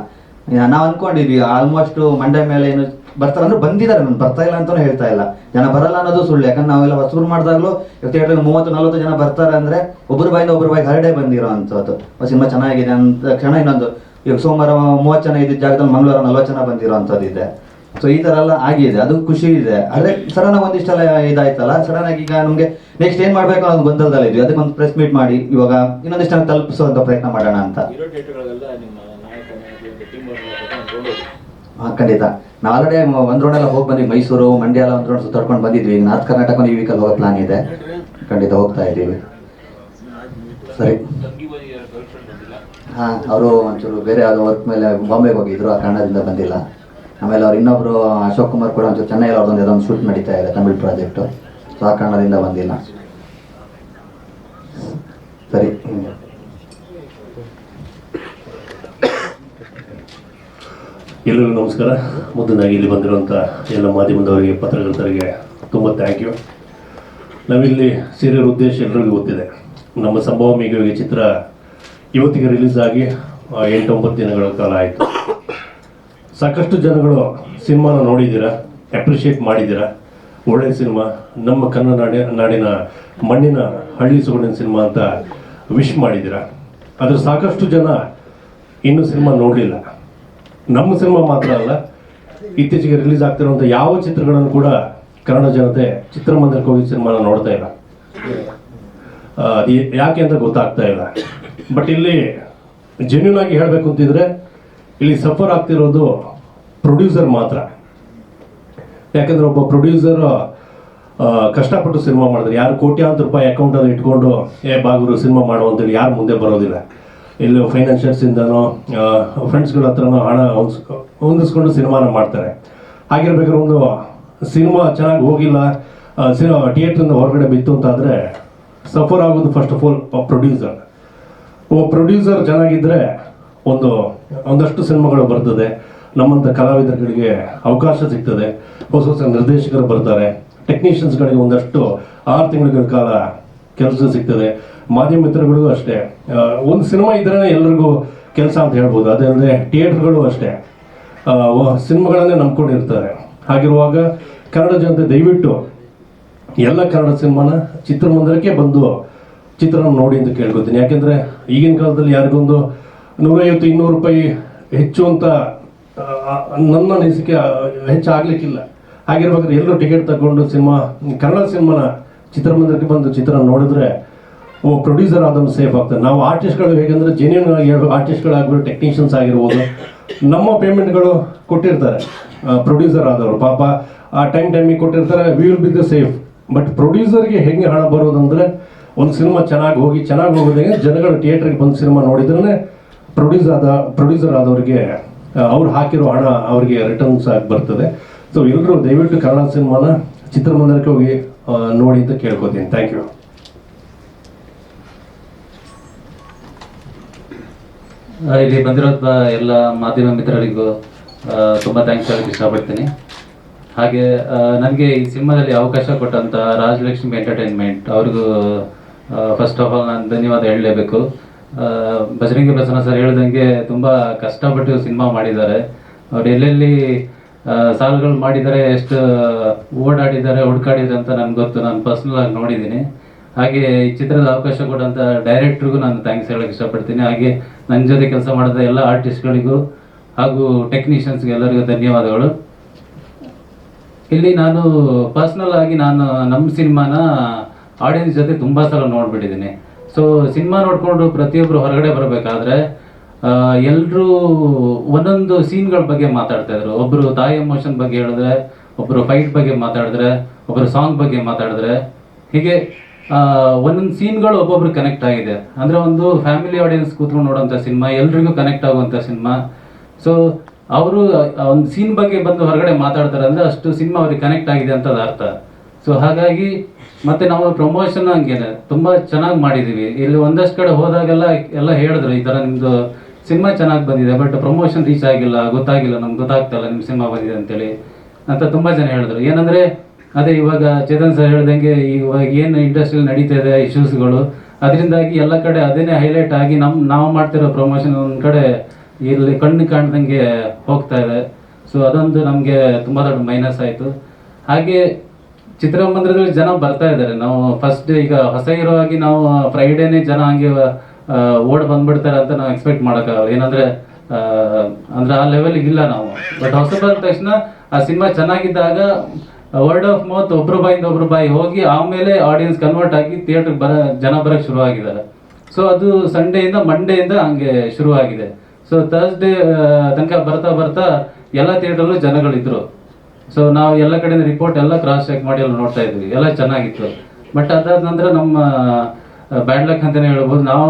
ನಾವು ಅನ್ಕೊಂಡಿದ್ವಿ ಆಲ್ಮೋಸ್ಟ್ ಮಂಡ್ಯ ಮೇಲೆ ಏನು ಬರ್ತಾರೆ ಅಂದ್ರೆ ಬಂದಿದ್ದಾರೆ, ನಾನು ಬರ್ತಾ ಇಲ್ಲ ಅಂತಾನು ಹೇಳ್ತಾ ಇಲ್ಲ. ಜನ ಬರಲ್ಲ ಅನ್ನೋದು ಸುಳ್ಳು. ಯಾಕಂದ್ರೆ ನಾವೆಲ್ಲ ಹೊಸಬ್ರು ಮಾಡಿದಾಗಲೂ ಥಿಯೇಟರ್ಗೆ 30-40 ಜನ ಬರ್ತಾರೆ ಅಂದ್ರೆ ಒಬ್ಬರು ಬಾಯಿ ಹರಡೇ ಬಂದಿರೋ ಅಂಥದ್ದು. ಸಿನಿಮಾ ಚೆನ್ನಾಗಿದೆ ಅಂತ ಕ್ಷಣ ಇನ್ನೊಂದು ಈಗ ಸೋಮವಾರ 30 ಜನ ಇದ್ದಿದ್ದ ಜಾಗದಲ್ಲಿ ಮಂಗಳವಾರ 40 ಜನ ಬಂದಿರೋ ಅಂಥದ್ದು ಇದೆ. ಸೊ ಈ ತರ ಎಲ್ಲ ಆಗಿದೆ, ಅದು ಖುಷಿ ಇದೆ. ಆದ್ರೆ ಸಡನ್ ಆಗಿ ಒಂದಿಷ್ಟೆಲ್ಲ ಇದಾಯ್ತಲ್ಲ, ಸಡನ್ ಆಗಿ ಈಗ ನಮ್ಗೆ ನೆಕ್ಸ್ಟ್ ಏನ್ ಮಾಡ್ಬೇಕು ಅನ್ನೋದು ಗೊಂದಲದಲ್ಲಿ ಇದ್ವಿ. ಅದಕ್ಕೆ ಒಂದು ಪ್ರೆಸ್ ಮೀಟ್ ಮಾಡಿ ಇವಾಗ ಇನ್ನೊಂದಿಷ್ಟು ತಲುಪಿಸುವಂತ ಪ್ರಯತ್ನ ಮಾಡೋಣ ಅಂತ. ಖಂಡಿತ ನಾವು ಆಲ್ರೆಡಿ ಒಂದ್ ರೌಂಡ್ ಎಲ್ಲ ಹೋಗಿ ಬಂದ್ವಿ. ಮೈಸೂರು ಮಂಡ್ಯ ಎಲ್ಲ ಒಂದ್ ರೌಂಡ್ ಸುತ್ತಾಡ್ಕೊಂಡು ಬಂದಿದ್ವಿ. ಈಗ ನಾರ್ತ್ ಕರ್ನಾಟಕ ಈ ವೀಕಲ್ಲಿ ಹೋಗೋ ಪ್ಲಾನ್ ಇದೆ. ಖಂಡಿತ ಹೋಗ್ತಾ ಇದ್ದೀವಿ. ಸರಿ. ಅವರು ಒಂಚೂರು ಬೇರೆ ಯಾವುದೋ ವರ್ಕ್ ಮೇಲೆ ಬಾಂಬೆಗೆ ಹೋಗಿದ್ರು, ಆ ಕಾರಣದಿಂದ ಬಂದಿಲ್ಲ. ಆಮೇಲೆ ಅವ್ರು ಇನ್ನೊಬ್ರು ಅಶೋಕ್ ಕುಮಾರ್ ಕೂಡ ಒಂಚೂರು ಚೆನ್ನೈಯಲ್ಲಿ ಅವ್ರದ್ದೊಂದು ಯಾವುದೊಂದು ಶೂಟ್ ನಡೀತಾ ಇದೆ, ತಮಿಳ್ ಪ್ರಾಜೆಕ್ಟು. ಸೊ ಆ ಕಾರಣದಿಂದ ಬಂದಿಲ್ಲ. ಸರಿ. ಎಲ್ಲರಿಗೂ ನಮಸ್ಕಾರ. ಮೊದಲಾಗಿ ಇಲ್ಲಿ ಬಂದಿರುವಂಥ ಎಲ್ಲ ಮಾಧ್ಯಮದವರಿಗೆ, ಪತ್ರಕರ್ತರಿಗೆ ತುಂಬ ಥ್ಯಾಂಕ್ ಯು. ನಾವಿಲ್ಲಿ ಸೇರಿರೋ ಉದ್ದೇಶ ಎಲ್ಲರಿಗೂ ಗೊತ್ತಿದೆ. ನಮ್ಮ ಸಂಭವ ಮೇಘವಿಗೆ ಚಿತ್ರ ಇವತ್ತಿಗೆ ರಿಲೀಸ್ ಆಗಿ 8-9 ದಿನಗಳ ಕಾಲ ಆಯಿತು. ಸಾಕಷ್ಟು ಜನಗಳು ಸಿನಿಮಾನ ನೋಡಿದ್ದೀರಾ, ಅಪ್ರಿಷಿಯೇಟ್ ಮಾಡಿದ್ದೀರಾ. ಒಳ್ಳೆ ಸಿನಿಮಾ, ನಮ್ಮ ಕನ್ನಡ ನಾಡಿನ ಮಣ್ಣಿನ ಹಳ್ಳಿ ಸೊಗಡಿನ ಸಿನಿಮಾ ಅಂತ ವಿಶ್ ಮಾಡಿದ್ದೀರಾ. ಆದರೆ ಸಾಕಷ್ಟು ಜನ ಇನ್ನೂ ಸಿನಿಮಾ ನೋಡಲಿಲ್ಲ. ನಮ್ಮ ಸಿನಿಮಾ ಮಾತ್ರ ಅಲ್ಲ, ಇತ್ತೀಚೆಗೆ ರಿಲೀಸ್ ಆಗ್ತಿರುವಂಥ ಯಾವ ಚಿತ್ರಗಳನ್ನು ಕೂಡ ಕನ್ನಡ ಜನತೆ ಚಿತ್ರಮಂದಿರಕ್ಕೆ ಹೋಗಿ ಸಿನಿಮಾನ ನೋಡ್ತಾ ಇಲ್ಲ. ಅದು ಯಾಕೆ ಅಂತ ಗೊತ್ತಾಗ್ತಾ ಇಲ್ಲ. ಬಟ್ ಇಲ್ಲಿ ಜೆನ್ಯೂನ್ ಆಗಿ ಹೇಳಬೇಕು ಅಂತಿದ್ರೆ ಇಲ್ಲಿ ಸಫರ್ ಆಗ್ತಿರೋದು ಪ್ರೊಡ್ಯೂಸರ್ ಮಾತ್ರ. ಯಾಕಂದ್ರೆ ಒಬ್ಬ ಪ್ರೊಡ್ಯೂಸರ್ ಕಷ್ಟಪಟ್ಟು ಸಿನಿಮಾ ಮಾಡಿದ್ರೆ, ಯಾರು ಕೋಟ್ಯಾಂತರ ರೂಪಾಯಿ ಅಕೌಂಟಲ್ಲಿ ಇಟ್ಕೊಂಡು ಬಾಗುರು ಸಿನಿಮಾ ಮಾಡುವಂತೇಳಿ ಯಾರು ಮುಂದೆ ಬರೋದಿಲ್ಲ. ಇಲ್ಲಿ ಫೈನಾನ್ಷಿಯಲ್ಸಿಂದನೋ ಫ್ರೆಂಡ್ಸ್ಗಳ ಹತ್ರನೋ ಹಣ ಹೊಂದಿಸ್ಕೊಂಡು ಸಿನಿಮಾನ ಮಾಡ್ತಾರೆ. ಹಾಗಿರ್ಬೇಕಾದ್ರೆ ಒಂದು ಸಿನಿಮಾ ಚೆನ್ನಾಗಿ ಹೋಗಿಲ್ಲ, ಥಿಯೇಟ್ರಿಂದ ಹೊರಗಡೆ ಬಿತ್ತು ಅಂತಾದರೆ ಸಫರ್ ಆಗೋದು first of all producer. Producer ಚೆನ್ನಾಗಿದ್ದರೆ ಒಂದಷ್ಟು ಸಿನಿಮಾಗಳು ಬರ್ತದೆ, ನಮ್ಮಂಥ ಕಲಾವಿದರುಗಳಿಗೆ ಅವಕಾಶ ಸಿಗ್ತದೆ, ಹೊಸ ಹೊಸ ನಿರ್ದೇಶಕರು ಬರ್ತಾರೆ, ಟೆಕ್ನಿಷಿಯನ್ಸ್ಗಳಿಗೆ ಒಂದಷ್ಟು 6 ತಿಂಗಳ ಕಾಲ ಕೆಲಸ ಸಿಗ್ತದೆ. ಮಾಧ್ಯಮ ಮಿತ್ರಗಳಿಗೂ ಅಷ್ಟೇ, ಒಂದು ಸಿನಿಮಾ ಇದ್ರೇ ಎಲ್ರಿಗೂ ಕೆಲಸ ಅಂತ ಹೇಳ್ಬೋದು. ಅದಲ್ಲದೆ ಥಿಯೇಟ್ರ್ಗಳು ಅಷ್ಟೇ ಸಿನಿಮಾಗಳನ್ನೇ ನಂಬ್ಕೊಂಡಿರ್ತಾರೆ. ಹಾಗಿರುವಾಗ ಕನ್ನಡ ಜನತೆ ದಯವಿಟ್ಟು ಎಲ್ಲ ಕನ್ನಡ ಸಿನಿಮಾನ ಚಿತ್ರಮಂದಿರಕ್ಕೆ ಬಂದು ಚಿತ್ರನ ನೋಡಿ ಅಂತ ಕೇಳ್ಕೊತೀನಿ. ಯಾಕೆಂದರೆ ಈಗಿನ ಕಾಲದಲ್ಲಿ ಯಾರಿಗೊಂದು 150-200 ರೂಪಾಯಿ ಹೆಚ್ಚು ಅಂತ ನನ್ನ ಅನಿಸಿಕೆ ಹೆಚ್ಚಾಗಲಿಕ್ಕಿಲ್ಲ. ಹಾಗಿರ್ಬೇಕಾದ್ರೆ ಎಲ್ಲರೂ ಟಿಕೆಟ್ ತಗೊಂಡು ಕನ್ನಡ ಸಿನಿಮಾನ ಚಿತ್ರಮಂದಿರಕ್ಕೆ ಬಂದು ಚಿತ್ರ ನೋಡಿದ್ರೆ ಪ್ರೊಡ್ಯೂಸರ್ ಆದನ್ನು ಸೇಫ್ ಆಗ್ತದೆ. ನಾವು ಆರ್ಟಿಸ್ಟ್ಗಳು ಹೇಗೆಂದರೆ ಜೆನ್ಯೂನ್ ಆಗಿ ಹೇಳ್ಬೇಕು, ಆರ್ಟಿಸ್ಟ್ಗಳಾಗ್ಬೋದು, ಟೆಕ್ನಿಷಿಯನ್ಸ್ ಆಗಿರ್ಬೋದು, ನಮ್ಮ ಪೇಮೆಂಟ್ಗಳು ಕೊಟ್ಟಿರ್ತಾರೆ. ಪ್ರೊಡ್ಯೂಸರ್ ಆದವರು ಪಾಪ ಆ ಟೈಮಿಗೆ ಕೊಟ್ಟಿರ್ತಾರೆ, we will be the safe. But ಪ್ರೊಡ್ಯೂಸರ್ಗೆ ಹೆಂಗೆ ಹಣ ಬರೋದಂದರೆ ಒಂದು ಸಿನಿಮಾ ಚೆನ್ನಾಗಿ ಹೋಗೋದೇ ಜನಗಳು ಥಿಯೇಟ್ರಿಗೆ ಬಂದು ಸಿನಿಮಾ ನೋಡಿದ್ರೆ ಪ್ರೊಡ್ಯೂಸರ್ ಆದವ್ರಿಗೆ ಅವ್ರು ಹಾಕಿರೋ ಹಣ ಅವ್ರಿಗೆ ರಿಟರ್ನ್ಸ್ ಆಗಿ ಬರ್ತದೆ. ಸೊ ಎಲ್ಲರೂ ದಯವಿಟ್ಟು ಕನ್ನಡ ಸಿನಿಮಾನ ಚಿತ್ರಮಂದಿರಕ್ಕೆ ಹೋಗಿ ನೋಡಿ ಅಂತ ಕೇಳ್ಕೊತೀನಿ. Thank you. ಇಲ್ಲಿ ಬಂದಿರೋ ಎಲ್ಲ ಮಾಧ್ಯಮ ಮಿತ್ರರಿಗೂ ತುಂಬ ಥ್ಯಾಂಕ್ಸ್ ಹೇಳಕ್ಕೆ ಇಷ್ಟಪಡ್ತೀನಿ. ಹಾಗೆ ನನಗೆ ಈ ಸಿನಿಮಾದಲ್ಲಿ ಅವಕಾಶ ಕೊಟ್ಟಂಥ ರಾಜಲಕ್ಷ್ಮಿ ಎಂಟರ್ಟೈನ್ಮೆಂಟ್ ಅವ್ರಿಗೂ ಫಸ್ಟ್ ಆಫ್ ಆಲ್ ನಾನು ಧನ್ಯವಾದ ಹೇಳಲೇಬೇಕು. ಬಜರಂಗಿ ಪ್ರಸನ್ನ ಸರ್ ಹೇಳ್ದಂಗೆ ತುಂಬ ಕಷ್ಟಪಟ್ಟು ಸಿನಿಮಾ ಮಾಡಿದ್ದಾರೆ. ಅವ್ರು ಎಲ್ಲೆಲ್ಲಿ ಸಾಲುಗಳು ಮಾಡಿದ್ದಾರೆ, ಎಷ್ಟು ಓಡಾಡಿದ್ದಾರೆ, ಹುಡುಕಾಡಿದ್ದಾರೆ ಅಂತ ನನಗೆ ಗೊತ್ತು. ನಾನು ಪರ್ಸ್ನಲ್ ಆಗಿ ನೋಡಿದ್ದೀನಿ. ಹಾಗೆ ಈ ಚಿತ್ರದ ಅವಕಾಶ ಕೊಟ್ಟಂಥ ಡೈರೆಕ್ಟ್ರಿಗೂ ನಾನು ಥ್ಯಾಂಕ್ಸ್ ಹೇಳೋಕ್ಕೆ ಇಷ್ಟಪಡ್ತೀನಿ. ಹಾಗೆ ನನ್ನ ಜೊತೆ ಕೆಲಸ ಮಾಡಿದ ಎಲ್ಲ ಆರ್ಟಿಸ್ಟ್ಗಳಿಗೂ ಹಾಗೂ ಟೆಕ್ನಿಷಿಯನ್ಸ್ಗೆ ಎಲ್ಲರಿಗೂ ಧನ್ಯವಾದಗಳು. ಇಲ್ಲಿ ನಾನು ಪರ್ಸ್ನಲ್ ಆಗಿ ನಮ್ಮ ಸಿನಿಮಾನ ಆಡಿಯನ್ಸ್ ಜೊತೆ ತುಂಬ ಸಲ ನೋಡ್ಬಿಟ್ಟಿದ್ದೀನಿ. ಸೊ ಸಿನಿಮಾ ನೋಡಿಕೊಂಡು ಪ್ರತಿಯೊಬ್ಬರು ಹೊರಗಡೆ ಬರಬೇಕಾದ್ರೆ ಎಲ್ಲರೂ ಒಂದೊಂದು ಸೀನ್ಗಳ ಬಗ್ಗೆ ಮಾತಾಡ್ತಾ ಇದ್ರು. ಒಬ್ಬರು ತಾಯಿ ಎಮೋಷನ್ ಬಗ್ಗೆ ಹೇಳಿದ್ರೆ, ಒಬ್ಬರು ಫೈಟ್ ಬಗ್ಗೆ ಮಾತಾಡಿದ್ರೆ, ಒಬ್ಬರು ಸಾಂಗ್ ಬಗ್ಗೆ ಮಾತಾಡಿದ್ರೆ, ಹೀಗೆ ಒಂದೊಂದು ಸೀನ್ಗಳು ಒಬ್ಬೊಬ್ರು ಕನೆಕ್ಟ್ ಆಗಿದೆ. ಅಂದರೆ ಒಂದು ಫ್ಯಾಮಿಲಿ ಆಡಿಯನ್ಸ್ ಕೂತ್ಕೊಂಡು ನೋಡೋಂಥ ಸಿನಿಮಾ, ಎಲ್ರಿಗೂ ಕನೆಕ್ಟ್ ಆಗುವಂಥ ಸಿನಿಮಾ. ಸೊ ಅವರು ಒಂದು ಸೀನ್ ಬಗ್ಗೆ ಬಂದು ಹೊರಗಡೆ ಮಾತಾಡ್ತಾರೆ ಅಂದರೆ ಅಷ್ಟು ಸಿನಿಮಾ ಅವ್ರಿಗೆ ಕನೆಕ್ಟ್ ಆಗಿದೆ ಅಂತ ಅರ್ಥ. ಸೊ ಹಾಗಾಗಿ ಮತ್ತೆ ನಾವು ಪ್ರಮೋಷನ್ ಹಂಗೇನೆ ತುಂಬ ಚೆನ್ನಾಗಿ ಮಾಡಿದ್ದೀವಿ. ಇಲ್ಲಿ ಒಂದಷ್ಟು ಕಡೆ ಹೋದಾಗೆಲ್ಲ ಎಲ್ಲ ಹೇಳಿದ್ರು, ಈ ಥರ ನಿಮ್ಮದು ಸಿನಿಮಾ ಚೆನ್ನಾಗಿ ಬಂದಿದೆ, ಬಟ್ ಪ್ರಮೋಷನ್ ರೀಚ್ ಆಗಿಲ್ಲ, ಗೊತ್ತಾಗಿಲ್ಲ, ನಮ್ಗೆ ಗೊತ್ತಾಗ್ತಾಯಿಲ್ಲ ನಿಮ್ಮ ಸಿನಿಮಾ ಬಂದಿದೆ ಅಂತೇಳಿ ಅಂತ ತುಂಬ ಜನ ಹೇಳಿದ್ರು. ಏನಂದರೆ ಅದೇ ಇವಾಗ ಚೇತನ್ ಸರ್ ಹೇಳ್ದಂಗೆ ಇವಾಗ ಏನು ಇಂಡಸ್ಟ್ರಿಯಲ್ಲಿ ನಡೀತಾ ಇದೆ ಇಶ್ಯೂಸ್ಗಳು, ಅದರಿಂದಾಗಿ ಎಲ್ಲ ಕಡೆ ಅದೇನೇ ಹೈಲೈಟ್ ಆಗಿ ನಾವು ಮಾಡ್ತಿರೋ ಪ್ರಮೋಷನ್ ಒಂದು ಕಡೆ ಇಲ್ಲಿ ಕಣ್ಣು ಕಾಣ್ದಂಗೆ ಹೋಗ್ತಾ ಇದೆ. ಸೊ ಅದೊಂದು ನಮಗೆ ತುಂಬ ದೊಡ್ಡ ಮೈನಸ್ ಆಯಿತು. ಹಾಗೆ ಚಿತ್ರಮಂದಿರದಲ್ಲಿ ಜನ ಬರ್ತಾ ಇದ್ದಾರೆ. ನಾವು ಫಸ್ಟ್ ಈಗ ಹೊಸ ಹೀರೋ ಆಗಿ ನಾವು ಫ್ರೈಡೇನೇ ಜನ ಹಂಗೆ ಓಡ್ ಬಂದ್ಬಿಡ್ತಾರೆ ಅಂತ ನಾವು ಎಕ್ಸ್ಪೆಕ್ಟ್ ಮಾಡೋಕ್ಕಾಗಲ್ಲ. ಏನಂದರೆ ಅಂದರೆ ಆ ಲೆವೆಲ್ಗೆ ಇಲ್ಲ ನಾವು. ಬಟ್ ಹೊಸ ಬಂದ ತಕ್ಷಣ ಆ ಸಿನಿಮಾ ಚೆನ್ನಾಗಿದ್ದಾಗ ವರ್ಡ್ ಆಫ್ ಮೌತ್ ಒಬ್ರು ಬಾಯಿ ಹೋಗಿ ಆಮೇಲೆ ಆಡಿಯನ್ಸ್ ಕನ್ವರ್ಟ್ ಆಗಿ ಥಿಯೇಟ್ರಿಗೆ ಜನ ಬರೋಕ್ಕೆ ಶುರು ಆಗಿದ್ದಾರೆ. ಸೊ ಅದು ಸಂಡೇಯಿಂದ ಮಂಡೇಯಿಂದ ಹಂಗೆ ಶುರುವಾಗಿದೆ. ಸೊ ಥರ್ಸ್ಡೇ ತನಕ ಬರ್ತಾ ಎಲ್ಲ ಥಿಯೇಟ್ರಲ್ಲೂ ಜನಗಳಿದ್ರು. ಸೊ ನಾವು ಎಲ್ಲ ಕಡೆ ರಿಪೋರ್ಟ್ ಎಲ್ಲ ಕ್ರಾಸ್ ಚೆಕ್ ಮಾಡಿ ಎಲ್ಲ ನೋಡ್ತಾ ಇದ್ವಿ, ಎಲ್ಲ ಚೆನ್ನಾಗಿತ್ತು. ಬಟ್ ಅದಾದ ನಂತರ ನಮ್ಮ ಬ್ಯಾಡ್ ಲಕ್ ಅಂತಲೇ ಹೇಳ್ಬೋದು. ನಾವು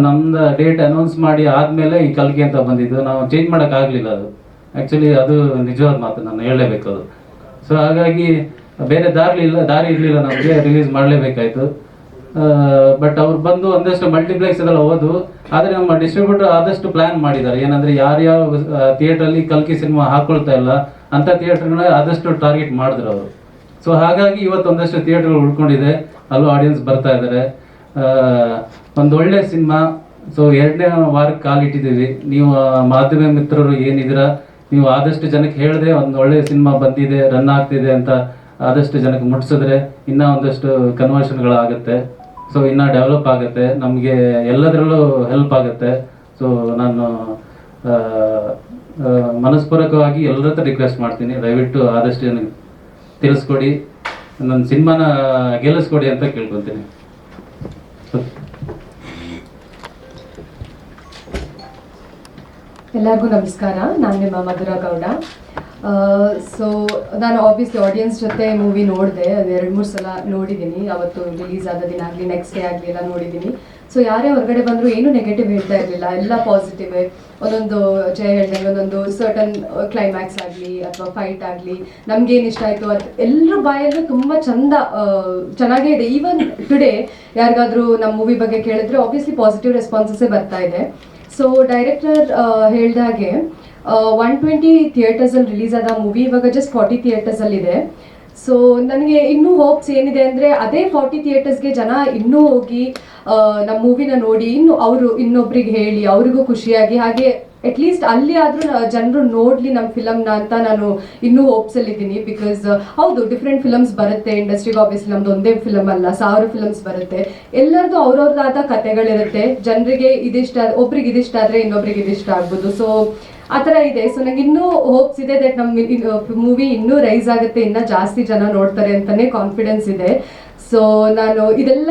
ನಮ್ದು ಡೇಟ್ ಅನೌನ್ಸ್ ಮಾಡಿ ಆದಮೇಲೆ ಈ ಕಲ್ಕಿ ಅಂತ ಬಂದಿದ್ದು, ನಾವು ಚೇಂಜ್ ಮಾಡೋಕ್ಕಾಗಲಿಲ್ಲ. ಅದು ಆ್ಯಕ್ಚುಲಿ ಅದು ನಿಜವಾದ ಮಾತು, ನಾನು ಹೇಳಲೇಬೇಕು ಅದು. ಸೊ ಹಾಗಾಗಿ ಬೇರೆ ದಾರಿ ಇರಲಿಲ್ಲ, ನಮಗೆ ರಿಲೀಸ್ ಮಾಡಲೇಬೇಕಾಯ್ತು. ಬಟ್ ಅವ್ರು ಬಂದು ಒಂದಷ್ಟು ಮಲ್ಟಿಪ್ಲೆಕ್ಸ್ ಇದೆಲ್ಲ ಹೋದು. ಆದರೆ ನಮ್ಮ ಡಿಸ್ಟ್ರಿಬ್ಯೂಟರ್ ಆದಷ್ಟು ಪ್ಲ್ಯಾನ್ ಮಾಡಿದ್ದಾರೆ. ಏನಂದರೆ ಯಾರ್ಯಾವ ಥಿಯೇಟ್ರಲ್ಲಿ ಕಲ್ಕಿ ಸಿನಿಮಾ ಹಾಕ್ಕೊಳ್ತಾ ಇಲ್ಲ ಅಂಥ ಥಿಯೇಟ್ರ್ಗಳನ್ನ ಆದಷ್ಟು ಟಾರ್ಗೆಟ್ ಮಾಡಿದ್ರು ಅವರು. ಸೊ ಹಾಗಾಗಿ ಇವತ್ತು ಒಂದಷ್ಟು ಥಿಯೇಟ್ರ್ಗಳು ಉಳ್ಕೊಂಡಿದೆ, ಅಲ್ಲೂ ಆಡಿಯನ್ಸ್ ಬರ್ತಾ ಇದ್ದಾರೆ. ಒಂದು ಒಳ್ಳೆ ಸಿನಿಮಾ. ಸೊ 2ನೇ ವಾರಕ್ಕೆ ಕಾಲಿಟ್ಟಿದ್ದೀವಿ. ನೀವು ಮಾಧ್ಯಮ ಮಿತ್ರರು ಏನಿದ್ದೀರಾ ನೀವು ಆದಷ್ಟು ಜನಕ್ಕೆ ಹೇಳಿದ್ರೆ ಒಂದು ಒಳ್ಳೆ ಸಿನಿಮಾ ಬಂದಿದೆ, ರನ್ ಆಗ್ತಿದೆ ಅಂತ ಆದಷ್ಟು ಜನಕ್ಕೆ ಮುಟ್ಟಿಸಿದ್ರೆ ಇನ್ನೂ ಒಂದಷ್ಟು ಕನ್ವರ್ಷನ್ಗಳಾಗುತ್ತೆ. ಸೊ ಇನ್ನೂ ಡೆವಲಪ್ ಆಗುತ್ತೆ, ನಮಗೆ ಎಲ್ಲದರಲ್ಲೂ ಹೆಲ್ಪ್ ಆಗುತ್ತೆ. ಸೊ ನಾನು ಮನಸ್ಪೂರ್ವಕವಾಗಿ ಎಲ್ಲರ ಹತ್ರ ರಿಕ್ವೆಸ್ಟ್ ಮಾಡ್ತೀನಿ, ದಯವಿಟ್ಟು ಆದಷ್ಟು ಜನಕ್ಕೆ ತಿಳಿಸ್ಕೊಡಿ, ನನ್ನ ಸಿನಿಮಾನ ಗೆಲ್ಲಿಸ್ಕೊಡಿ ಅಂತ ಕೇಳ್ಕೊತೀನಿ. ಎಲ್ಲರಿಗೂ ನಮಸ್ಕಾರ. ನಾನು ನಿಮ್ಮ ಮಧುರಾ ಗೌಡ. ಸೊ ನಾನು ಆಬ್ವಿಯಸ್ಲಿ ಆಡಿಯನ್ಸ್ ಜೊತೆ ಮೂವಿ ನೋಡಿದೆ, ಅದು 2-3 ಸಲ ನೋಡಿದ್ದೀನಿ. ಅವತ್ತು ರಿಲೀಸ್ ಆದ ದಿನ ಆಗಲಿ ನೆಕ್ಸ್ಟ್ ಡೇ ಆಗಲಿ ಎಲ್ಲ ನೋಡಿದ್ದೀನಿ. ಸೊ ಯಾರೇ ಹೊರಗಡೆ ಬಂದರೂ ಏನು ನೆಗೆಟಿವ್ ಹೇಳ್ತಾ ಇರಲಿಲ್ಲ, ಎಲ್ಲ ಪಾಸಿಟಿವೇ. ಒಂದೊಂದು ಜಯ ಹೇಳ್ದಂಗೆ ಒಂದೊಂದು ಸರ್ಟನ್ ಕ್ಲೈಮ್ಯಾಕ್ಸ್ ಆಗಲಿ ಅಥವಾ ಫೈಟ್ ಆಗಲಿ ನಮಗೇನು ಇಷ್ಟ ಆಯಿತು ಅದು ಎಲ್ಲರ ಬಾಯಲ್ಲೂ ತುಂಬ ಚೆನ್ನಾಗೇ ಇದೆ. ಈವನ್ ಟುಡೇ ಯಾರಿಗಾದರೂ ನಮ್ಮ ಮೂವಿ ಬಗ್ಗೆ ಕೇಳಿದ್ರೆ ಆಬ್ವಿಯಸ್ಲಿ ಪಾಸಿಟಿವ್ ರೆಸ್ಪಾನ್ಸಸ್ಸೇ ಬರ್ತಾ ಇದೆ. ಸೊ ಡೈರೆಕ್ಟರ್ ಹೇಳ್ದಾಗೆ 120 ಥಿಯೇಟರ್ಸಲ್ಲಿ ರಿಲೀಸ್ ಆದ ಮೂವಿ ಇವಾಗ ಜಸ್ಟ್ 40 ಥಿಯೇಟರ್ಸಲ್ಲಿದೆ. ಸೊ ನನಗೆ ಇನ್ನೂ ಹೋಪ್ಸ್ ಏನಿದೆ ಅಂದರೆ ಅದೇ 40 ಥಿಯೇಟರ್ಸ್ಗೆ ಜನ ಇನ್ನೂ ಹೋಗಿ ನಮ್ಮ ಮೂವಿನ ನೋಡಿ ಅವರು ಇನ್ನೊಬ್ರಿಗೆ ಹೇಳಿ ಅವ್ರಿಗೂ ಖುಷಿಯಾಗಿ, ಹಾಗೆ ಅಟ್ಲೀಸ್ಟ್ ಅಲ್ಲಿ ಆದರೂ ಜನರು ನೋಡಲಿ ನಮ್ಮ ಫಿಲಮ್ನ ಅಂತ ನಾನು ಇನ್ನೂ ಹೋಪ್ಸಲ್ಲಿದ್ದೀನಿ. ಬಿಕಾಸ್ ಹೌದು, ಡಿಫ್ರೆಂಟ್ ಫಿಲಮ್ಸ್ ಬರುತ್ತೆ ಇಂಡಸ್ಟ್ರಿಗೆ. ಆಬ್ವಿಯಸ್ಲಿ ನಮ್ದು ಒಂದೇ ಫಿಲಮ್ ಅಲ್ಲ, 1000 ಫಿಲಮ್ಸ್ ಬರುತ್ತೆ. ಎಲ್ಲರದ್ದು ಅವ್ರವ್ರದ್ದಾದ ಕಥೆಗಳಿರುತ್ತೆ. ಜನರಿಗೆ ಇದಿಷ್ಟ, ಒಬ್ರಿಗೆ ಇದಿಷ್ಟ ಆದರೆ ಇನ್ನೊಬ್ರಿಗೆ ಇದಿಷ್ಟ ಆಗ್ಬೋದು. ಸೊ ಆ ಥರ ಇದೆ. ಸೊ ನಂಗೆ ಇನ್ನೂ ಹೋಪ್ಸ್ ಇದೆ ದಟ್ ನಮ್ಮ ಮೂವಿ ಇನ್ನೂ ರೈಸ್ ಆಗುತ್ತೆ, ಇನ್ನೂ ಜಾಸ್ತಿ ಜನ ನೋಡ್ತಾರೆ ಅಂತಲೇ ಕಾನ್ಫಿಡೆನ್ಸ್ ಇದೆ. ಸೊ ನಾನು ಇದೆಲ್ಲ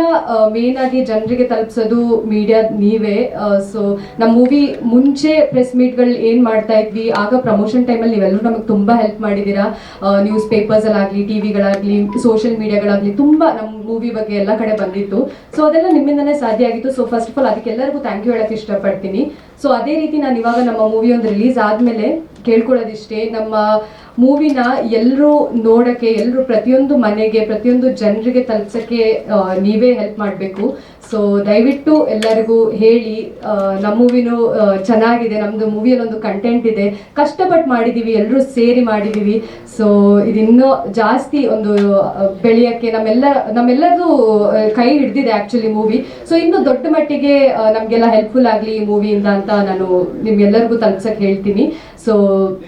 ಮೇನ್ ಆಗಿ ಜನರಿಗೆ ತಲುಪಿಸೋದು ಮೀಡಿಯಾ ನೀವೇ. ಸೊ ನಮ್ಮ ಮೂವಿ ಮುಂಚೆ ಪ್ರೆಸ್ ಮೀಟ್ಗಳು ಏನು ಮಾಡ್ತಾ ಇದ್ವಿ, ಆಗ ಪ್ರಮೋಷನ್ ಟೈಮಲ್ಲಿ ನೀವೆಲ್ಲರೂ ನಮಗೆ ತುಂಬ ಹೆಲ್ಪ್ ಮಾಡಿದ್ದೀರಾ. ನ್ಯೂಸ್ ಪೇಪರ್ಸಲ್ಲಾಗಲಿ, ಟಿ ವಿಗಳಾಗಲಿ, ಸೋಷಿಯಲ್ ಮೀಡಿಯಾಗಳಾಗಲಿ ತುಂಬ ನಮ್ಮ ಮೂವಿ ಬಗ್ಗೆ ಎಲ್ಲ ಕಡೆ ಬಂದಿತ್ತು. ಸೊ ಅದೆಲ್ಲ ನಿಮ್ಮಿಂದನೇ ಸಾಧ್ಯ ಆಗಿತ್ತು. ಸೊ ಫಸ್ಟ್ ಆಫ್ ಆಲ್ ಅದಕ್ಕೆಲ್ಲರಿಗೂ ಥ್ಯಾಂಕ್ ಯು ಹೇಳೋಕ್ಕೆ ಇಷ್ಟಪಡ್ತೀನಿ. ಸೊ ಅದೇ ರೀತಿ ನಾನು ಇವಾಗ ನಮ್ಮ ಮೂವಿ ಒಂದು ರಿಲೀಸ್ ಆದಮೇಲೆ ಕೇಳ್ಕೊಳ್ಳೋದಿಷ್ಟೇ, ನಮ್ಮ ಮೂವಿನ ಎಲ್ಲರೂ ನೋಡೋಕ್ಕೆ, ಎಲ್ಲರೂ ಪ್ರತಿಯೊಂದು ಮನೆಗೆ, ಪ್ರತಿಯೊಂದು ಜನರಿಗೆ ತಲುಪಿಸೋಕ್ಕೆ ನೀವೇ ಹೆಲ್ಪ್ ಮಾಡಬೇಕು. ಸೊ ದಯವಿಟ್ಟು ಎಲ್ಲರಿಗೂ ಹೇಳಿ, ನಮ್ಮ ಮೂವಿನೂ ಚೆನ್ನಾಗಿದೆ, ನಮ್ಮದು ಮೂವಿಯಲ್ಲಿ ಒಂದು ಕಂಟೆಂಟ್ ಇದೆ, ಕಷ್ಟಪಟ್ಟು ಮಾಡಿದ್ದೀವಿ, ಎಲ್ಲರೂ ಸೇರಿ ಮಾಡಿದ್ದೀವಿ. ಸೊ ಇದಿನ್ನೂ ಜಾಸ್ತಿ ಒಂದು ಬೆಳೆಯೋಕ್ಕೆ ನಮ್ಮೆಲ್ಲರದು ಕೈ ಹಿಡ್ದಿದೆ ಆ್ಯಕ್ಚುಲಿ ಮೂವಿ. ಸೊ ಇನ್ನೂ ದೊಡ್ಡ ಮಟ್ಟಿಗೆ ನಮಗೆಲ್ಲ ಹೆಲ್ಪ್ಫುಲ್ ಆಗಲಿ ಈ ಮೂವಿಯಿಂದ ಅಂತ ನಾನು ನಿಮ್ಗೆಲ್ಲರಿಗೂ ತಲುಪ್ಸೋಕ್ಕೆ ಹೇಳ್ತೀನಿ. ಸೊ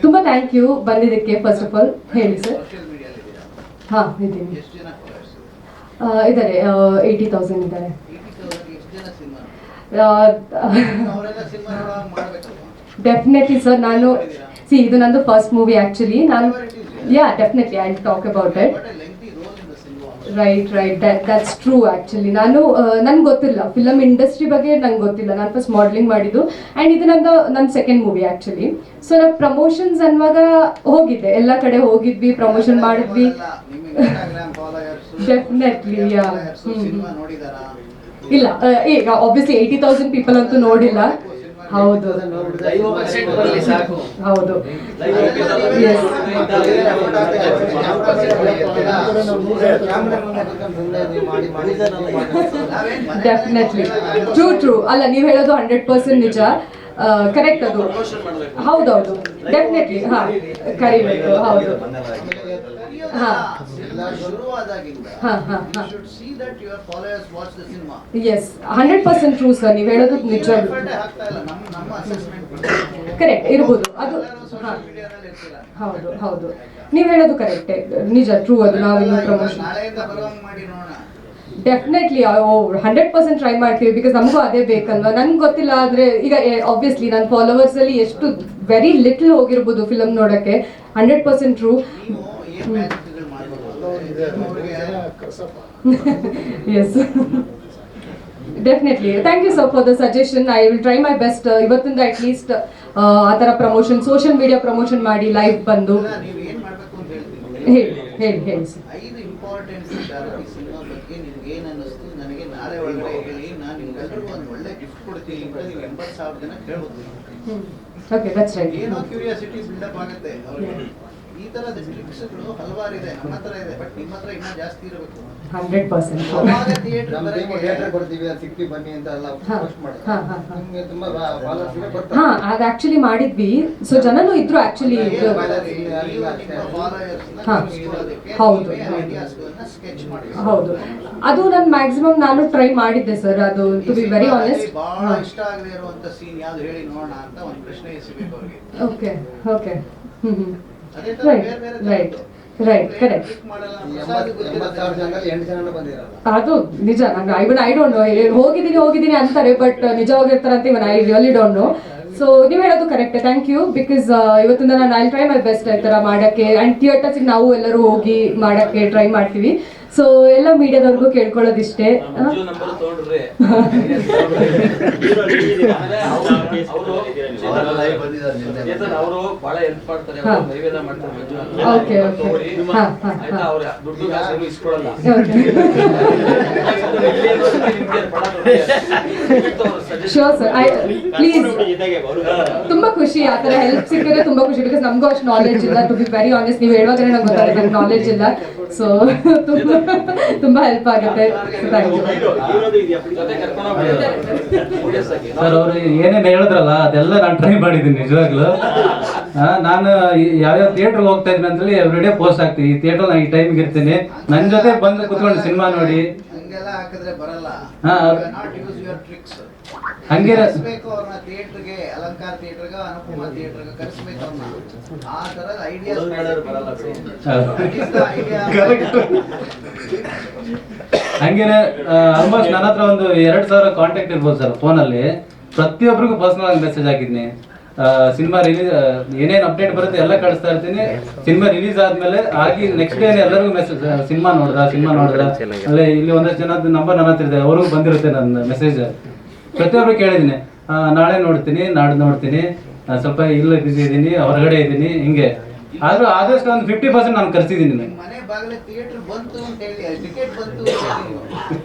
ತುಂಬ ಥ್ಯಾಂಕ್ ಯು ಬಂದಿದ್ದಕ್ಕೆ. ಫಸ್ಟ್ ಆಫ್ ಆಲ್ ಹೇಳಿ ಸರ್. ಹಾಂ ಇದ್ದೀನಿ, ಇದ್ದಾರೆ 80,000 ಇದ್ದಾರೆ. Definitely sir. ನಾನು ಇದು ನಂದು ಫಸ್ಟ್ ಮೂವಿ ಆ್ಯಕ್ಚುಲಿ. ನಾನು definitely I will talk about it. Right that's true. Actually ನನ್ಗೆ ಗೊತ್ತಿಲ್ಲ ಫಿಲಮ್ ಇಂಡಸ್ಟ್ರಿ ಬಗ್ಗೆ, ನಂಗೆ ಗೊತ್ತಿಲ್ಲ. ನಾನು ಫಸ್ಟ್ ಮಾಡಲಿಂಗ್ ಮಾಡಿದ್ದು ಆ್ಯಂಡ್ ಇದು ನನ್ನ ಸೆಕೆಂಡ್ ಮೂವಿ ಆ್ಯಕ್ಚುಲಿ. ಸೊ ನಾನು ಪ್ರಮೋಷನ್ಸ್ ಅನ್ನುವಾಗ ಹೋಗಿದ್ದೆ, ಎಲ್ಲ ಕಡೆ ಹೋಗಿದ್ವಿ, ಪ್ರಮೋಷನ್ ಮಾಡಿದ್ವಿ. ಡೆಫಿನೆಟ್ಲಿ ಇಲ್ಲ, ಈಗ ಆಬ್ವಿಯಸ್ಲಿ 80,000 ಪೀಪಲ್ ಅಂತೂ ನೋಡಿಲ್ಲ. ಹೌದು ಹೌದು ಡೆಫಿನೆಟ್ಲಿ ಟ್ರೂ. ಅಲ್ಲ, ನೀವು ಹೇಳೋದು 100% ನಿಜ, ಕರೆಕ್ಟ್. ಅದು ಹೌದೌದು ಡೆಫಿನೆಟ್ಲಿ. ಹಾಂ ಕರಿಬೇಕು. ಹೌದು ಎಸ್ 100% ಟ್ರೂ ಸರ್. ನೀವು ಹೇಳೋದು ನಿಜ, ಕರೆಕ್ಟ್ ಇರ್ಬೋದು ಅದು. ಹೌದು ನೀವು ಹೇಳೋದು ಕರೆಕ್ಟೇ, ನಿಜ, ಟ್ರೂ. ಅದು ನಾವಿನ್ನು ಪ್ರಮೋಷನ್ ಡೆಫಿನೆಟ್ಲಿ 100% ಟ್ರೈ ಮಾಡ್ತೀವಿ. ಬಿಕಾಸ್ ನಮಗೂ ಅದೇ ಬೇಕಲ್ವಾ. ನನ್ಗೆ ಗೊತ್ತಿಲ್ಲ ಆದರೆ ಈಗ ಆಬ್ವಿಯಸ್ಲಿ ನನ್ನ ಫಾಲೋವರ್ಸಲ್ಲಿ ಎಷ್ಟು ವೆರಿ ಲಿಟ್ಲ್ ಹೋಗಿರ್ಬೋದು ಫಿಲಮ್ ನೋಡೋಕ್ಕೆ. 100% true. Yes definitely. Thank you sir for the suggestion. I will try my best. ಇವತ್ತಿಂದ ಅಟ್ಲೀಸ್ಟ್ ಆ ಥರ ಪ್ರಮೋಷನ್, ಸೋಷಿಯಲ್ ಮೀಡಿಯಾ ಪ್ರಮೋಷನ್ ಮಾಡಿ ಲೈವ್ ಬಂದು ಹೇಳಿ ಸರ್. 5 ಇಂಪಾರ್ಟೆಂಟ್ ವಿಚಾರ ಈ ಸಿನಿಮಾ ಬಗ್ಗೆ ನಿಮ್ಗೆ ಏನು ಅನ್ನಿಸ್ತು ನನಗೆ ನಾಳೆ ಒಳಗಡೆ ಹೇಳಿ. ನಾನು ನಿಮ್ಗೆಲ್ಲರಿಗೂ ಒಂದು ಒಳ್ಳೆ ಗಿಫ್ಟ್ ಕೊಡ್ತೀನಿ ಅಂತ ನೀವು 80,000 ಜನ ಕೇಳ್ಬೋದು. Okay, that's right. ಏನೋ ಕ್ಯೂರಿಯಾಸಿಟಿ ಬಿಲ್ಡಪ್ ಆಗುತ್ತೆ ಅವ್ರಿಗೆ. ಈ ತರದ ಟ್ರಿಕ್ಸ್ಗಳು ಹಲವಾರು ಇದೆ, ನಮ್ಮ ಹತ್ರ ಇದೆ, ಬಟ್ ನಿಮ್ಮ ಹತ್ರ ಇನ್ನೂ ಜಾಸ್ತಿ ಇರಬೇಕು. 100%. ಥಿಯೇಟರ್ ಕೊಡ್ತೀವಿ, ಅದು ಸಿಕ್ತಿ ಬನ್ನಿ ಅಂತ ಎಲ್ಲ ಪೋಸ್ಟ್ ಮಾಡ್ತಾರೆ. ನಿಮಗೆ ತುಂಬಾ ಫಾಲೋವರ್ಸ್ ಬರ್ತಾರೆ. ಹಾಂ, ಅದು ಆ್ಯಕ್ಚುಲಿ ಮಾಡಿದ್ವಿ. ಸೊ ಜನನೂ ಇದ್ರು ಆ್ಯಕ್ಚುಲಿ. ಹೌದು ಅದು ನಾನು ಮ್ಯಾಕ್ಸಿಮಮ್ ನಾನು ಟ್ರೈ ಮಾಡಿದ್ದೆ ಸರ್. ಅದು ಟು ಬಿ ವೆರಿ ಆನೆಸ್ಟ್ ಬಹಳ ಇಷ್ಟ ಆಗದೆ ಇರುವಂತ ಸೀನ್ ಯಾವ್ದು ಹೇಳಿ ನೋಡೋಣ ಅಂತ ಒಂದು ಪ್ರಶ್ನೆ ಎಸಿಬೇಕು ಅವ್ರಿಗೆ. ಓಕೆ ಅದೇ ತರ ರೈಟ್ ಬೇರೆ ಬೇರೆ ರೈಟ್ ಥರದ್ದು. Right correct. Pick ಮಾಡಲ್ಲ, ಹೊಸಾದು ಗೊತ್ತಿರುತ್ತೆ. ಅದು ನಿಜ. ನಾನು ಐ ಡೋಂಟ್ ನೋ, ಹೋಗಿದ್ದೀನಿ ಅಂತಾರೆ, ಬಟ್ ನಿಜವಾಗಿರ್ತಾರಂತ even I really don't know. So ನೀವು ಹೇಳೋದು ಕರೆಕ್ಟ್, ಥ್ಯಾಂಕ್ ಯು. ಬಿಕಾಸ್ ಇವತ್ತಿಂದ ನಾನು ಐ ಟ್ರೈ ಮೈ ಬೆಸ್ಟ್ ಈ ಥರ ಮಾಡೋಕ್ಕೆ. ಆ್ಯಂಡ್ ಥಿಯೇಟರ್ಸಿಗೆ ನಾವು ಎಲ್ಲರೂ ಹೋಗಿ ಮಾಡೋಕ್ಕೆ ಟ್ರೈ ಮಾಡ್ತೀವಿ. ಸೊ ಎಲ್ಲ ಮೀಡಿಯಾದವ್ರಿಗೂ ಕೇಳ್ಕೊಳ್ಳೋದಿಷ್ಟೇ. ಮಂಜು ನಂಬರ್ ತಗೊಂಡ್ರೆ ಅವರು ಬಹಳ ಹೆಲ್ಪ್ ಮಾಡ್ತಾರೆ, ಹಾ. ನೈವೇದ್ಯ ಮಾಡ್ತಾರೆ ಮಂಜು Okay, okay. ಹಾ, ಹಾ, ಹಾ. ಆಯ್ತಾ, ಅವ್ರ ದುಡ್ಡು ಕಾಸು ಇಸ್ಕೊಳಲ್ಲ. Sure sir, please. ತುಂಬಾ ಖುಷಿ ಆ ಥರ ಹೆಲ್ಪ್ ಸಿಕ್ಕಿದ್ರೆ ತುಂಬಾ ಖುಷಿ. ಬಿಕಾಸ್ ನಮಗೂ ಅಷ್ಟು ನಾಲೆಜ್ ಇಲ್ಲ, ಟು ಬಿ ವೆರಿ ಆನೆಸ್ಟ್. ನೀವು ಹೇಳುವಾಗಲೇ ನಂಗೆ ಗೊತ್ತಾಗುತ್ತೆ ನಂಗೆ ನಾಲೆಜ್ ಇಲ್ಲ. ಸೊ ತುಂಬಾ ಹೆಲ್ಪ್ ಆಗುತ್ತೆ. Thank you. ಸರ್ ಅವರು ಏನೇನು ಹೇಳಿದ್ರಲ್ಲ ಅದೆಲ್ಲ ನಾನು ಟ್ರೈ ಮಾಡಿದ್ದೀನಿ ನಿಜವಾಗ್ಲೂ. ನಾನು ಯಾವ್ಯಾವ ಥಿಯೇಟ್ರಿಗೆ ಹೋಗ್ತಾ ಇದ್ದೀನಿ ಅಂತೇಳಿ ಎವ್ರಿಡೇ ಪೋಸ್ಟ್ ಹಾಕ್ತೀನಿ. ಈ ಥಿಯೇಟರ್ ನಾನು ಈ ಟೈಮ್ಗೆ ಇರ್ತೀನಿ, ನನ್ನ ಜೊತೆ ಬಂದು ಕುತ್ಕೊಂಡು ಸಿನಿಮಾ ನೋಡಿ. ಹಂಗೆಲ್ಲ ಹಾಕಿದ್ರೆ ಬರಲ್ಲ. ಹಾ. Not use your tricks. ಹಂಗೆ ಕರೆಸ್ಬೇಕು ಅವ್ರನ್ನ ಥಿಯೇಟರ್ಗೆ, ಅಲಂಕಾರ ಥಿಯೇಟರ್ಗೆ, ಅನುಪಮ ಥಿಯೇಟರ್ಗೆ ಕರೆಸ್ಬೇಕು ಅವ್ರನ್ನ. ಆ ತರದ ಐಡಿಯಾಸ್ ಹಂಗೇನೆ ಆಲ್ಮೋಸ್ಟ್ ನನ್ನ ಹತ್ರ ಒಂದು 2,000 ಕಾಂಟ್ಯಾಕ್ಟ್ ಇರ್ಬೋದು ಸರ್ ಫೋನಲ್ಲಿ. ಪ್ರತಿಯೊಬ್ಬರಿಗೂ ಪರ್ಸನಲ್ ಆಗಿ ಮೆಸೇಜ್ ಹಾಕಿದ್ದೀನಿ. ಸಿನಿಮಾ ರಿಲೀಸ್ ಏನೇನು ಅಪ್ಡೇಟ್ ಬರುತ್ತೆ ಎಲ್ಲ ಕಳಿಸ್ತಾ ಇರ್ತೀನಿ. ಸಿನಿಮಾ ರಿಲೀಸ್ ಆದ್ಮೇಲೆ ಆಗಿ ನೆಕ್ಸ್ಟ್ ಡೇ ಎಲ್ಲರಿಗೂ ಮೆಸೇಜ್, ಸಿನಿಮಾ ನೋಡಿದ್ರ ಅಲ್ಲೇ ಇಲ್ಲಿ ಒಂದಷ್ಟು ಜನದ ನಂಬರ್ ನನ್ನ ಹತ್ರ ಇದೆ, ಅವ್ರಿಗೂ ಬಂದಿರುತ್ತೆ ನನ್ನ ಮೆಸೇಜ್. ಪ್ರತಿಯೊಬ್ಬರು ಕೇಳಿದ್ದೀನಿ, ನಾಳೆ ನೋಡ್ತೀನಿ, ನಾಡ್ದು ನೋಡ್ತೀನಿ, ಸ್ವಲ್ಪ ಇಲ್ಲ ಬಿಸಿ ಇದ್ದೀನಿ, ಹೊರಗಡೆ ಇದ್ದೀನಿ, ಹಿಂಗೆ. ಆದ್ರೂ ಆದಷ್ಟು ಒಂದು 50% ನಾನು ಕರ್ಸಿದ್ದೀನಿ. ಮನೆ ಬಾಗಿಲ ಥಿಯೇಟರ್ ಬಂತು ಅಂತ ಹೇಳಿ, ಟಿಕೆಟ್ ಬಂತು ಅಂತ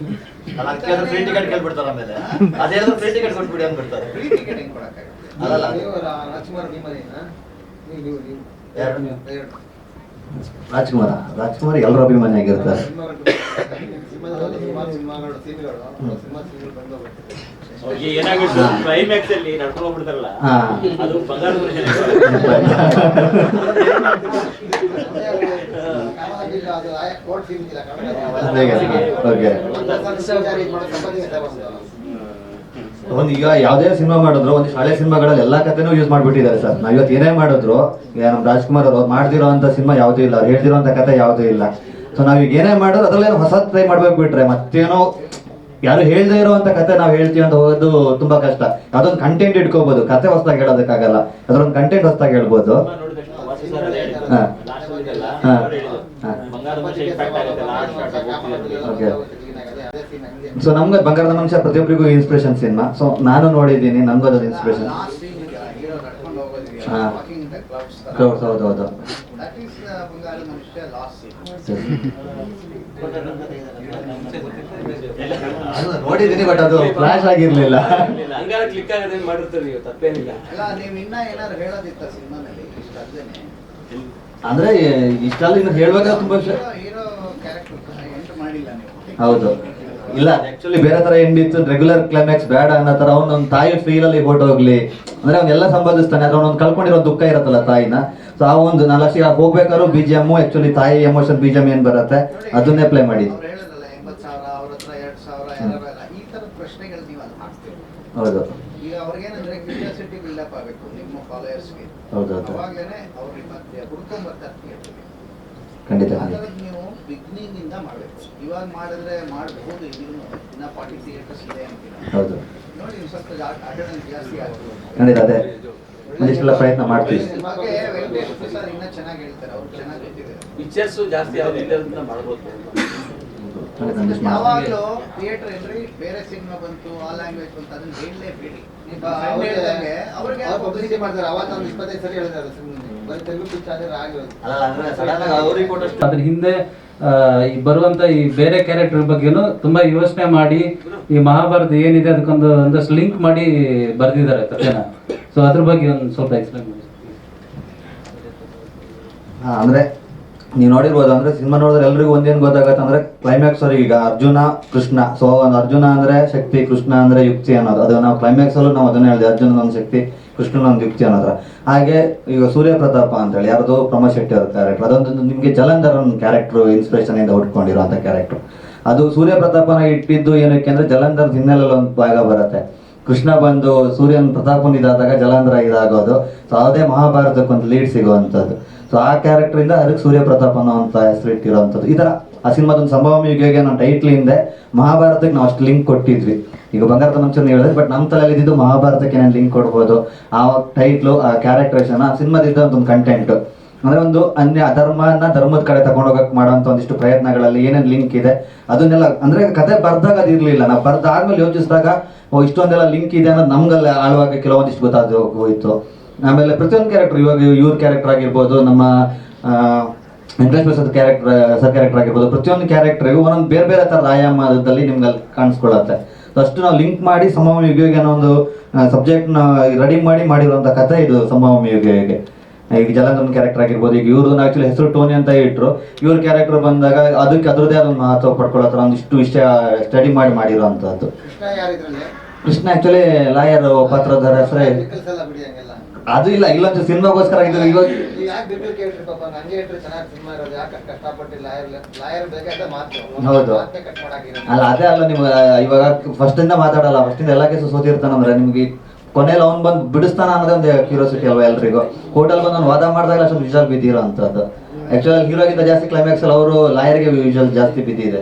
ಹೇಳಿ ಫ್ರೀ ಟಿಕೆಟ್ ಕೇಳ್ಬಿಡ್ತಾರೆ. ಆಮೇಲೆ ಅದೇನಾದ್ರು ಫ್ರೀ ಟಿಕೆಟ್ ಕೊಟ್ಬಿಡಿ ಅಂದ್ಬಿಡ್ತಾರೆ. ಫ್ರೀ ಟಿಕೆಟ್ ಹೆಂಗ್ ಕೊಡಕ್ಕಾಗುತ್ತೆ? ಅದಲ್ಲ. ರಾಜ್ಕುಮಾರ್ ಎಲ್ಲರೂ ಅಭಿಮಾನಿ ಆಗಿರ್ತಾರೆ. ಏನಾಗುತ್ತೆ ಕ್ಲೈಮ್ಯಾಕ್ಸ್ ಅಲ್ಲಿ ನಡ್ಕೊಂಡು ಹೋಗ್ಬಿಡ್ತಾರಲ್ಲ, ಹಾ. ಅದು ಬಂಗಾರದ ಓಕೆ. ಒಂದು ಈಗ ಯಾವುದೇ ಸಿನಿಮಾ ಮಾಡಿದ್ರು, ಒಂದು ಹಳೆ ಸಿನಿಮಾಗಳಲ್ಲಿ ಎಲ್ಲಾ ಕಥೆನೂ ಯೂಸ್ ಮಾಡ್ಬಿಟ್ಟಿದ್ದಾರೆ ಸರ್. ನಾವ್ ಇವತ್ತು ಏನೇ ಮಾಡಿದ್ರು, ಈಗ ನಮ್ಮ ರಾಜ್ಕುಮಾರ್ ಅವ್ರು ಮಾಡ್ದಿರೋ ಅಂತ ಸಿನಿಮಾ ಯಾವುದೂ ಇಲ್ಲ, ಅವ್ರು ಹೇಳ್ದಿರೋ ಅಂತ ಕಥೆ ಯಾವುದೂ ಇಲ್ಲ. ಸೊ ನಾವೀಗ ಏನೇ ಮಾಡಿದ್ರು ಅದ್ರಲ್ಲೇನೋ ಹೊಸ ಟ್ರೈ ಮಾಡ್ಬೇಕು ಬಿಟ್ರೆ ಮತ್ತೇನೋ ಯಾರು ಹೇಳ್ದೇ ಇರೋಂಥ ಕತೆ ನಾವು ಹೇಳ್ತೀವಿ ಅಂತ ಹೋಗೋದು ತುಂಬಾ ಕಷ್ಟ. ಅದೊಂದು ಕಂಟೆಂಟ್ ಇಟ್ಕೋಬಹುದು, ಕತೆ ಹೊಸದಾಗಿ ಹೇಳೋದಕ್ಕಾಗಲ್ಲ, ಅದರೊಂದು ಕಂಟೆಂಟ್ ಹೊಸದಾಗಿ ಹೇಳ್ಬೋದು. ಹಾ. ಹಾ. ಹಾ. ಓಕೆ. ಸೊ ನಮ್ಗೆ ಬಂಗಾರದ ಮನುಷ್ಯ ಪ್ರತಿಯೊಬ್ಬರಿಗೂ ಇನ್ಸ್ಪಿರೇಷನ್ ಸಿನಿಮಾ. ಸೊ ನಾನು ನೋಡಿದ್ದೀನಿ, ನನ್ಗೂ ಅದೊಂದು ಇನ್ಸ್ಪಿರೇಷನ್. ಹಾ. ಕ್ರೌಡ್ಸ್, ಹೌದು. ನೋಡಿದ್ದೀನಿ, ಬಟ್ ಅದು ಫ್ಲಾಶ್ ಆಗಿರ್ಲಿಲ್ಲ. ಹಂಗಾರ ಕ್ಲಿಕ್ ಆಗೋದೇನು ಮಾಡಿರ್ತೀರಿ ನೀವು, ತಪ್ಪೇನಿಲ್ಲ. ಅಲ್ಲ, ನೀವು ಇನ್ನ ಏನಾದ್ರು ಹೇಳೋದಿತ್ತ ಸಿನಿಮಾನಲ್ಲಿ ಇಷ್ಟ ಅಲ್ದೇನೆ? ಅಂದ್ರೆ ಇಷ್ಟೆಲ್ಲ ಇನ್ನು ಹೇಳ್ಬೇಕಾದ್ರೆ ತುಂಬಾ ಹೀರೋ ಕ್ಯಾರೆಕ್ಟರ್ ಎಂಟರ್ ಮಾಡಿಲ್ಲ ನೀವು. ಹೌದು. ಇಲ್ಲ, ಆಕ್ಚುಲಿ ಬೇರೆ ತರ ಎಂಡ್ ಇತ್ತು, ರೆಗ್ಯುಲರ್ ಕ್ಲೈಮ್ಯಾಕ್ಸ್ ಬೇಡ ಅನ್ನೋ ತರ. ಅವ್ನ ತಾಯಿ ಫೀಲ್ ಅಲ್ಲಿ ಹೊರಟೋಗ್ಲಿ ಅಂದ್ರೆ ಅವ್ನೆಲ್ಲ ಸಂಪಾದಿಸ್ತಾನೆ, ಅದ್ರ ಅವ್ನೊಂದು ಕಳ್ಕೊಂಡಿರೋ ದುಃಖ ಇರತ್ತಲ್ಲ ತಾಯಿನ. ಸೊ ಆ ಒಂದು 4 ಲಕ್ಷ ಹೋಗ್ಬೇಕಾದ್ರು BGM ಆಕ್ಚುಲಿ ತಾಯಿ ಎಮೋಷನ್ BGM ಏನ್ ಬರುತ್ತೆ ಅದನ್ನೇ ಪ್ಲೇ ಮಾಡಿ. ಅವ್ರು ಹೇಳೋದಲ್ಲ 80,000 ಅವ್ರ ಹತ್ರ 2,000 ಯಾರಲ್ಲ, ಈ ತರದ ಪ್ರಶ್ನೆಗಳು ನೀವು ಅಲ್ಲಿ ಹಾಕ್ತೀವಿ. ಹೌದು. ಈಗ ಅವ್ರಿಗೇನಂದ್ರೆ ಕ್ಯೂರಿಯಾಸಿಟಿ ಬಿಲ್ಡಪ್ ಆಗಬೇಕು ನಿಮ್ಮ ಫಾಲೋಯರ್ಸ್ಗೆ. ಹೌದು. ಅವಾಗಲೇನೆ ಅವ್ರಿಗೆ ಮತ್ತೆ ಹುಡ್ಕೊಂಡ್ ಬರ್ತಾರೆ ಥಿಯೇಟರ್ಗೆ. ಖಂಡಿತ. ಅದರಲ್ಲಿ ನೀವು ಬಿಗ್ನಿಂಗ್ ಇಂದ ಮಾಡಬೇಕು. ಇವಾಗ ಮಾಡಿದ್ರೆ ಮಾಡಬಹುದು, ಇನ್ನ 40 ಥಿಯೇಟರ್ಸ್ ಇದೆ ಅಂತೀರ. ಹೌದು. ನೋಡಿ, ಸ್ವಲ್ಪ ಅಟೆಂಡೆನ್ಸ್ ಜಾಸ್ತಿ ಆಗ್ತದೆ. ಖಂಡಿತ ಅದೇ ಇಷ್ಟೆಲ್ಲ ಪ್ರಯತ್ನ ಮಾಡ್ತೀವಿ. ಬಗ್ಗೆ ವೆಂಕಟೇಶ್ ಸರ್ ಇನ್ನೂ ಚೆನ್ನಾಗಿ ಹೇಳ್ತಾರೆ, ಅವ್ರು ಚೆನ್ನಾಗಿ ಗೊತ್ತಿದೆ. ಪಿಕ್ಚರ್ಸ್ ಜಾಸ್ತಿ ಯಾವ್ದಿದೆ ಅಂತ ಮಾಡ್ಬೋದು. ಯಾವಾಗಲೂ ಥಿಯೇಟರ್ ಎಂಟ್ರಿ ಬೇರೆ ಸಿನಿಮಾ ಬಂತು, ಆ ಲ್ಯಾಂಗ್ವೇಜ್ ಬಂತು, ಅದನ್ನ ಹೇಳಲೇಬೇಡಿ. ಅವ್ರಿಗೆ ಪಬ್ಲಿಸಿಟಿ ಮಾಡ್ತಾರೆ. ಅವತ್ತು ಒಂದು 25 ಸರಿ ಹೇಳಿದ್ದಾರೆ, ಬರೀ ತೆಲುಗು ಪಿಕ್ಚರ್ ಆದ್ರೆ ಆಗಿರೋದು. ಅದ್ರ ಹಿಂದೆ ಈ ಬರುವಂತ ಈ ಬೇರೆ ಕ್ಯಾರೆಕ್ಟರ್ ಬಗ್ಗೆನೂ ತುಂಬಾ ಯೋಚನೆ ಮಾಡಿ ಈ ಮಹಾಭಾರತ ಏನಿದೆ ಅದಕ್ಕೊಂದು ಒಂದಷ್ಟು ಲಿಂಕ್ ಮಾಡಿ ಬರ್ದಿದ್ದಾರೆ ಕಥೆನ. ಸೊ ಅದ್ರ ಬಗ್ಗೆ ಒಂದು ಸ್ವಲ್ಪ ಎಕ್ಸ್ಪ್ಲೈನ್ ಮಾಡಿ. ಅಂದ್ರೆ ನೀವು ನೋಡಿರ್ಬೋದು, ಅಂದ್ರೆ ಸಿನಿಮಾ ನೋಡಿದ್ರೆ ಎಲ್ರಿಗೂ ಒಂದೇನು ಗೊತ್ತಾಗತ್ತೆ ಅಂದ್ರೆ ಕ್ಲೈಮ್ಯಾಕ್ಸ್ ಅವ್ರಿಗೆ ಈಗ ಅರ್ಜುನ ಕೃಷ್ಣ. ಸೊ ಒಂದು ಅರ್ಜುನ ಅಂದ್ರೆ ಶಕ್ತಿ, ಕೃಷ್ಣ ಅಂದ್ರೆ ಯುಕ್ತಿ ಅನ್ನೋದು. ಅದು ನಾವು ಕ್ಲೈಮ್ಯಾಕ್ಸ್ ಅಲ್ಲೂ ನಾವು ಅದನ್ನ ಹೇಳಿದೆ, ಅರ್ಜುನ ಒಂದು ಶಕ್ತಿ, ಕೃಷ್ಣನ ಒಂದು ಯುಕ್ತಿ ಅನ್ನೋದ್ರ. ಹಾಗೆ ಈಗ ಸೂರ್ಯ ಪ್ರತಾಪ ಅಂತ ಹೇಳಿ ಯಾರ್ದು ಪ್ರಮೋದ್ ಶೆಟ್ಟಿ ಅವ್ರ ಕ್ಯಾರೆಕ್ಟರ್, ಅದೊಂದು ನಿಮ್ಗೆ ಜಲಂಧರ್ ಕ್ಯಾರೆಕ್ಟರ್ ಇನ್ಸ್ಪಿರೇಷನ್ ಇಂದ ಹುಡ್ಕೊಂಡಿರುವಂತ ಕ್ಯಾರೆಕ್ಟರ್. ಅದು ಸೂರ್ಯ ಪ್ರತಾಪನ ಇಟ್ಟಿದ್ದು ಏನಕ್ಕೆ ಅಂದ್ರೆ ಜಲಂಧರ್ ಹಿನ್ನೆಲೆಯಲ್ಲಿ ಒಂದು ಭಾಗ ಬರುತ್ತೆ. ಕೃಷ್ಣ ಬಂದು ಸೂರ್ಯನ ಪ್ರತಾಪನ್ ಇದಾದಾಗ ಜಲಾಂಧ್ರ ಇದಾಗೋದು. ಸೊ ಅದೇ ಮಹಾಭಾರತಕ್ಕೆ ಒಂದು ಲೀಡ್ ಸಿಗುವಂಥದ್ದು. ಸೊ ಆ ಕ್ಯಾರೆಕ್ಟರಿಂದ ಅದಕ್ಕೆ ಸೂರ್ಯ ಪ್ರತಾಪ್ ಅನ್ನೋ ಅಂತ ಹೆಸರು ಇಟ್ಟಿರೋವಂಥದ್ದು. ಈ ಥರ ಆ ಸಿನಿಮಾದೊಂದು ಸಂಭಾವಮಿ ಯುಗಗೆ ನಾವು ಟೈಟ್ಲ್ ಹಿಂದೆ ಮಹಾಭಾರತಕ್ಕೆ ನಾವು ಅಷ್ಟು ಲಿಂಕ್ ಕೊಟ್ಟಿದ್ವಿ. ಈಗ ಬಂಗಾರದ ಮಂಚೂರಿ ಹೇಳಿದ್ರೆ, ಬಟ್ ನಮ್ಮ ತಲೆಯಲ್ಲಿ ಇದ್ದಿದ್ದು ಮಹಾಭಾರತಕ್ಕೆ ಏನೇನು ಲಿಂಕ್ ಕೊಡ್ಬೋದು, ಆ ಟೈಟ್ಲು, ಆ ಕ್ಯಾರೆಕ್ಟರೇಷನ್, ಆ ಸಿನಿಮಾದಿದ್ದ ಒಂದು ಕಂಟೆಂಟ್ ಅಂದರೆ ಒಂದು ಅನ್ಯ ಧರ್ಮನ ಧರ್ಮದ ಕಡೆ ತಗೊಂಡೋಗಕ್ಕೆ ಮಾಡೋಂಥ ಒಂದಿಷ್ಟು ಪ್ರಯತ್ನಗಳಲ್ಲಿ ಏನೇನು ಲಿಂಕ್ ಇದೆ ಅದನ್ನೆಲ್ಲ, ಅಂದರೆ ಕತೆ ಬರ್ದಾಗ ಅದು ಇರಲಿಲ್ಲ. ನಾವು ಬರ್ದಾದ್ಮೇಲೆ ಯೋಚಿಸಿದಾಗ ಇಷ್ಟೊಂದೆಲ್ಲ ಲಿಂಕ್ ಇದೆ ಅನ್ನೋದು ನಮ್ಗಲ್ಲ ಆಳುವಾಗ ಕೆಲವೊಂದಿಷ್ಟು ಗೊತ್ತಾದ ಹೋಯಿತು. ಆಮೇಲೆ ಪ್ರತಿಯೊಂದು ಕ್ಯಾರೆಕ್ಟರ್, ಇವಾಗ ಇವ್ರ ಕ್ಯಾರೆಕ್ಟರ್ ಆಗಿರ್ಬೋದು, ನಮ್ಮ ವೆಂಕಟೇಶ್ ಪ್ರಸಾದ್ ಕ್ಯಾರೆಕ್ಟರ್ ಆಗಿರ್ಬೋದು, ಪ್ರತಿಯೊಂದು ಕ್ಯಾರೆಕ್ಟರ್ಗೂ ಒಂದೊಂದು ಬೇರೆ ಬೇರೆ ಥರದ ಆಯಾಮದಲ್ಲಿ ನಿಮ್ಗೆ ಅಲ್ಲಿ ಕಾಣಿಸ್ಕೊಳ್ಳುತ್ತೆ. ಅಷ್ಟು ನಾವು ಲಿಂಕ್ ಮಾಡಿ ಸಂಭಾವಮಿ ಯುಗಗೆ ಅನ್ನೋ ಒಂದು ಸಬ್ಜೆಕ್ಟ್ನ ರೆಡಿ ಮಾಡಿರುವಂಥ ಕಥೆ ಇದು ಸಂಭಾವಮಿ ಯುಗಗೆ. ಈಗ ಜಲಂಧರನ್ ಕ್ಯಾರೆಕ್ಟರ್ ಆಗಿರ್ಬೋದು, ಈಗ ಇವ್ರದ್ದು ಆಕ್ಚುಲಿ ಹೆಸರು ಟೋನಿ ಅಂತ ಇಟ್ಟರು. ಇವ್ರ ಕ್ಯಾರೆಕ್ಟರ್ ಬಂದಾಗ ಅದಕ್ಕೆ ಅದರದೇ ಅದೊಂದು ಮಹತ್ವ ಪಡ್ಕೊಳ್ಳೋ ಥರ ಒಂದಿಷ್ಟು ವಿಷಯ ಸ್ಟಡಿ ಮಾಡಿರುವಂಥದ್ದು. ಕೃಷ್ಣ ಯಾರಿದ್ರಲ್ಲಿ ಕೃಷ್ಣ ಆಕ್ಚುಲಿ ಲಾಯರ್ ಪಾತ್ರಧಾರ ಹೆಸರೇ ಪಿಕಲ್ಸ್ ಎಲ್ಲ ಬಿಡಿ ಹಂಗೆಲ್ಲ. ಅದು ಇಲ್ಲ, ಇಲ್ಲೊಂದು ಸಿನಿಮಾಗೋಸ್ಕರ ಇದು ಇವಾಗ ನೀವು ಯಾಕೆ ಬಿಟ್ಟು ಕೇಳ್ರಿ ಪಾಪ, ನಂಗೆ ಹೇಳ್ರಿ ಚೆನ್ನಾಗಿ ಸಿನಿಮಾ ಇರೋದು, ಯಾಕೆ ಕಷ್ಟಪಟ್ಟು ಲಾಯರ್ ಬೇಕಾದ ಮಾತು ಹೌದು. ಮಾತೇ ಕಟ್ ಮಾಡಾಕಿರೋ. ಅಲ್ಲ ಅದೇ ಅಲ್ಲ, ನಿಮ್ಗೆ ಇವಾಗ ಫಸ್ಟಿಂದ ಮಾತಾಡಲ್ಲ, ಫಸ್ಟಿಂದ ಎಲ್ಲ ಕೇಸು ಸೋತಿರ್ತಾನಂದ್ರೆ ನಿಮ್ಗೆ ಕೊನೆಯಲ್ಲಿ ಅವ್ನು ಬಂದು ಬಿಡಿಸ್ತಾನ ಅನ್ನೋದೇ ಒಂದು ಕ್ಯೂರಿಯಾಸಿಟಿ ಅಲ್ವಾ ಎಲ್ರಿಗೂ. ಕೋರ್ಟಲ್ಲಿ ಬಂದು ಅವ್ನು ವಾದ ಮಾಡಿದಾಗ ಅಷ್ಟೊಂದು ವಿಜುವಲ್ ಬಿದ್ದಿರೋ ಅಂಥದ್ದು. ಆ್ಯಕ್ಚುಲಿ ಹೀರೋಗಿಂತ ಜಾಸ್ತಿ ಕ್ಲೈಮ್ಯಾಕ್ಸ್ ಅಲ್ಲಿ ಅವರು ಲಾಯರ್ಗೆ ವಿಜುವಲ್ ಜಾಸ್ತಿ ಬಿದ್ದಿದೆ.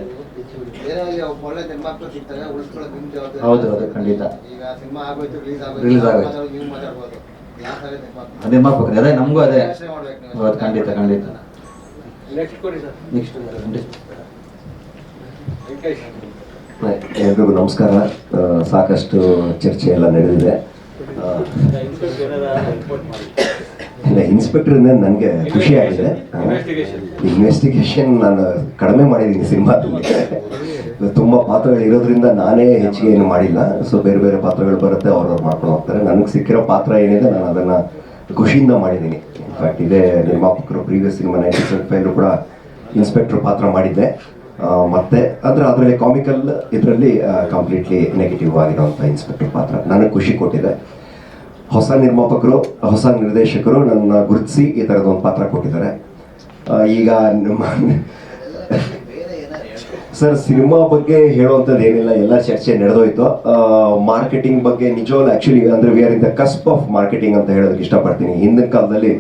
ಏನೋ ಇಲ್ಲಿ ಒಳ್ಳೆ ನಿರ್ಮಾಪಕರು ಸಿಗ್ತಾರೆ, ಉಳಿಸ್ಕೊಳ್ಳೋದು ನಿಮ್ಮ ಜವಾಬ್ದಾರಿ. ಹೌದು ಖಂಡಿತ. ಈಗ ಸಿನಿಮಾ ಆಗೋಯ್ತು, ರಿಲೀಸ್ Release ಆಗೋಯ್ತು, ಆಗೋಯ್ತು. ನೀವು ಮಾತಾಡ್ಬೋದು. ಲಾಸ್ ಆಗೋದು ನಿರ್ಮಾಪಕರು. ನಿರ್ಮಾಪಕರು ಅದೇ ನಮಗೂ ಅದೇ. ಯೋಚನೆ ಮಾಡ್ಬೇಕು ನೀವು. ಹೌದು ಖಂಡಿತ. ನೆಕ್ಸ್ಟ್ ಕೊಡಿ ಸರ್. ನೆಕ್ಸ್ಟ್ ವೆಂಕಟೇಶ್ ಎಲ್ರಿಗೂ ನಮಸ್ಕಾರ. ಸಾಕಷ್ಟು ಚರ್ಚೆ ಎಲ್ಲ ನಡೆದಿದೆ. ಇನ್ಸ್ಪೆಕ್ಟರ್ ಏನಾರ ರಿಪೋರ್ಟ್ ಮಾಡಿ. ಇಲ್ಲ, ಇನ್ಸ್ಪೆಕ್ಟರ್ ನನಗೆ ಖುಷಿ ಆಗಿದೆ. ಇನ್ವೆಸ್ಟಿಗೇಷನ್ ನಾನು ಕಡಿಮೆ ಮಾಡಿದ್ದೀನಿ ಸಿನಿಮಾದಲ್ಲಿ. ತುಂಬ ಪಾತ್ರಗಳು ಇರೋದ್ರಿಂದ ನಾನೇ ಹೆಚ್ಚಿಗೆ ಏನು ಮಾಡಿಲ್ಲ. ಸೊ ಬೇರೆ ಬೇರೆ ಪಾತ್ರಗಳು ಬರುತ್ತೆ, ಅವ್ರವ್ರು ಮಾಡ್ಕೊಂಡು ಹೋಗ್ತಾರೆ. ನನಗೆ ಸಿಕ್ಕಿರೋ ಪಾತ್ರ ಏನಿದೆ ನಾನು ಅದನ್ನು ಖುಷಿಯಿಂದ ಮಾಡಿದ್ದೀನಿ. ಇನ್ಫ್ಯಾಕ್ಟ್ ಇದೇ ನಿರ್ಮಾಪಕರು ಪ್ರೀವಿಯಸ್ ಸಿನಿಮಾ 1975 ಕೂಡ ಇನ್ಸ್ಪೆಕ್ಟರ್ ಪಾತ್ರ ಮಾಡಿದ್ದೆ. ಮತ್ತೆ ಅಂದರೆ ಅದರಲ್ಲಿ ಕಾಮಿಕಲ್, ಇದರಲ್ಲಿ ಕಂಪ್ಲೀಟ್ಲಿ ನೆಗೆಟಿವ್ ಆಗಿರೋಂಥ ಇನ್ಸ್ಪೆಕ್ಟರ್ ಪಾತ್ರ ನನಗೆ ಖುಷಿ ಕೊಟ್ಟಿದೆ. ಹೊಸ ನಿರ್ಮಾಪಕರು, ಹೊಸ ನಿರ್ದೇಶಕರು ನನ್ನ ಗುರುತಿಸಿ ಈ ಥರದೊಂದು ಪಾತ್ರ ಕೊಟ್ಟಿದ್ದಾರೆ. ಈಗ ಸರ್, ಸಿನಿಮಾ ಬಗ್ಗೆ ಹೇಳುವಂಥದ್ದು ಏನಿಲ್ಲ, ಎಲ್ಲ ಚರ್ಚೆ ನಡೆದೋಯ್ತು. ಮಾರ್ಕೆಟಿಂಗ್ ಬಗ್ಗೆ ನಿಜವಾಗ್ಲೂ ಆ್ಯಕ್ಚುಲಿ ಅಂದರೆ we are in the cusp of marketing ಅಂತ ಹೇಳೋದಕ್ಕೆ ಇಷ್ಟಪಡ್ತೀನಿ. ಹಿಂದಿನ ಕಾಲದಲ್ಲಿ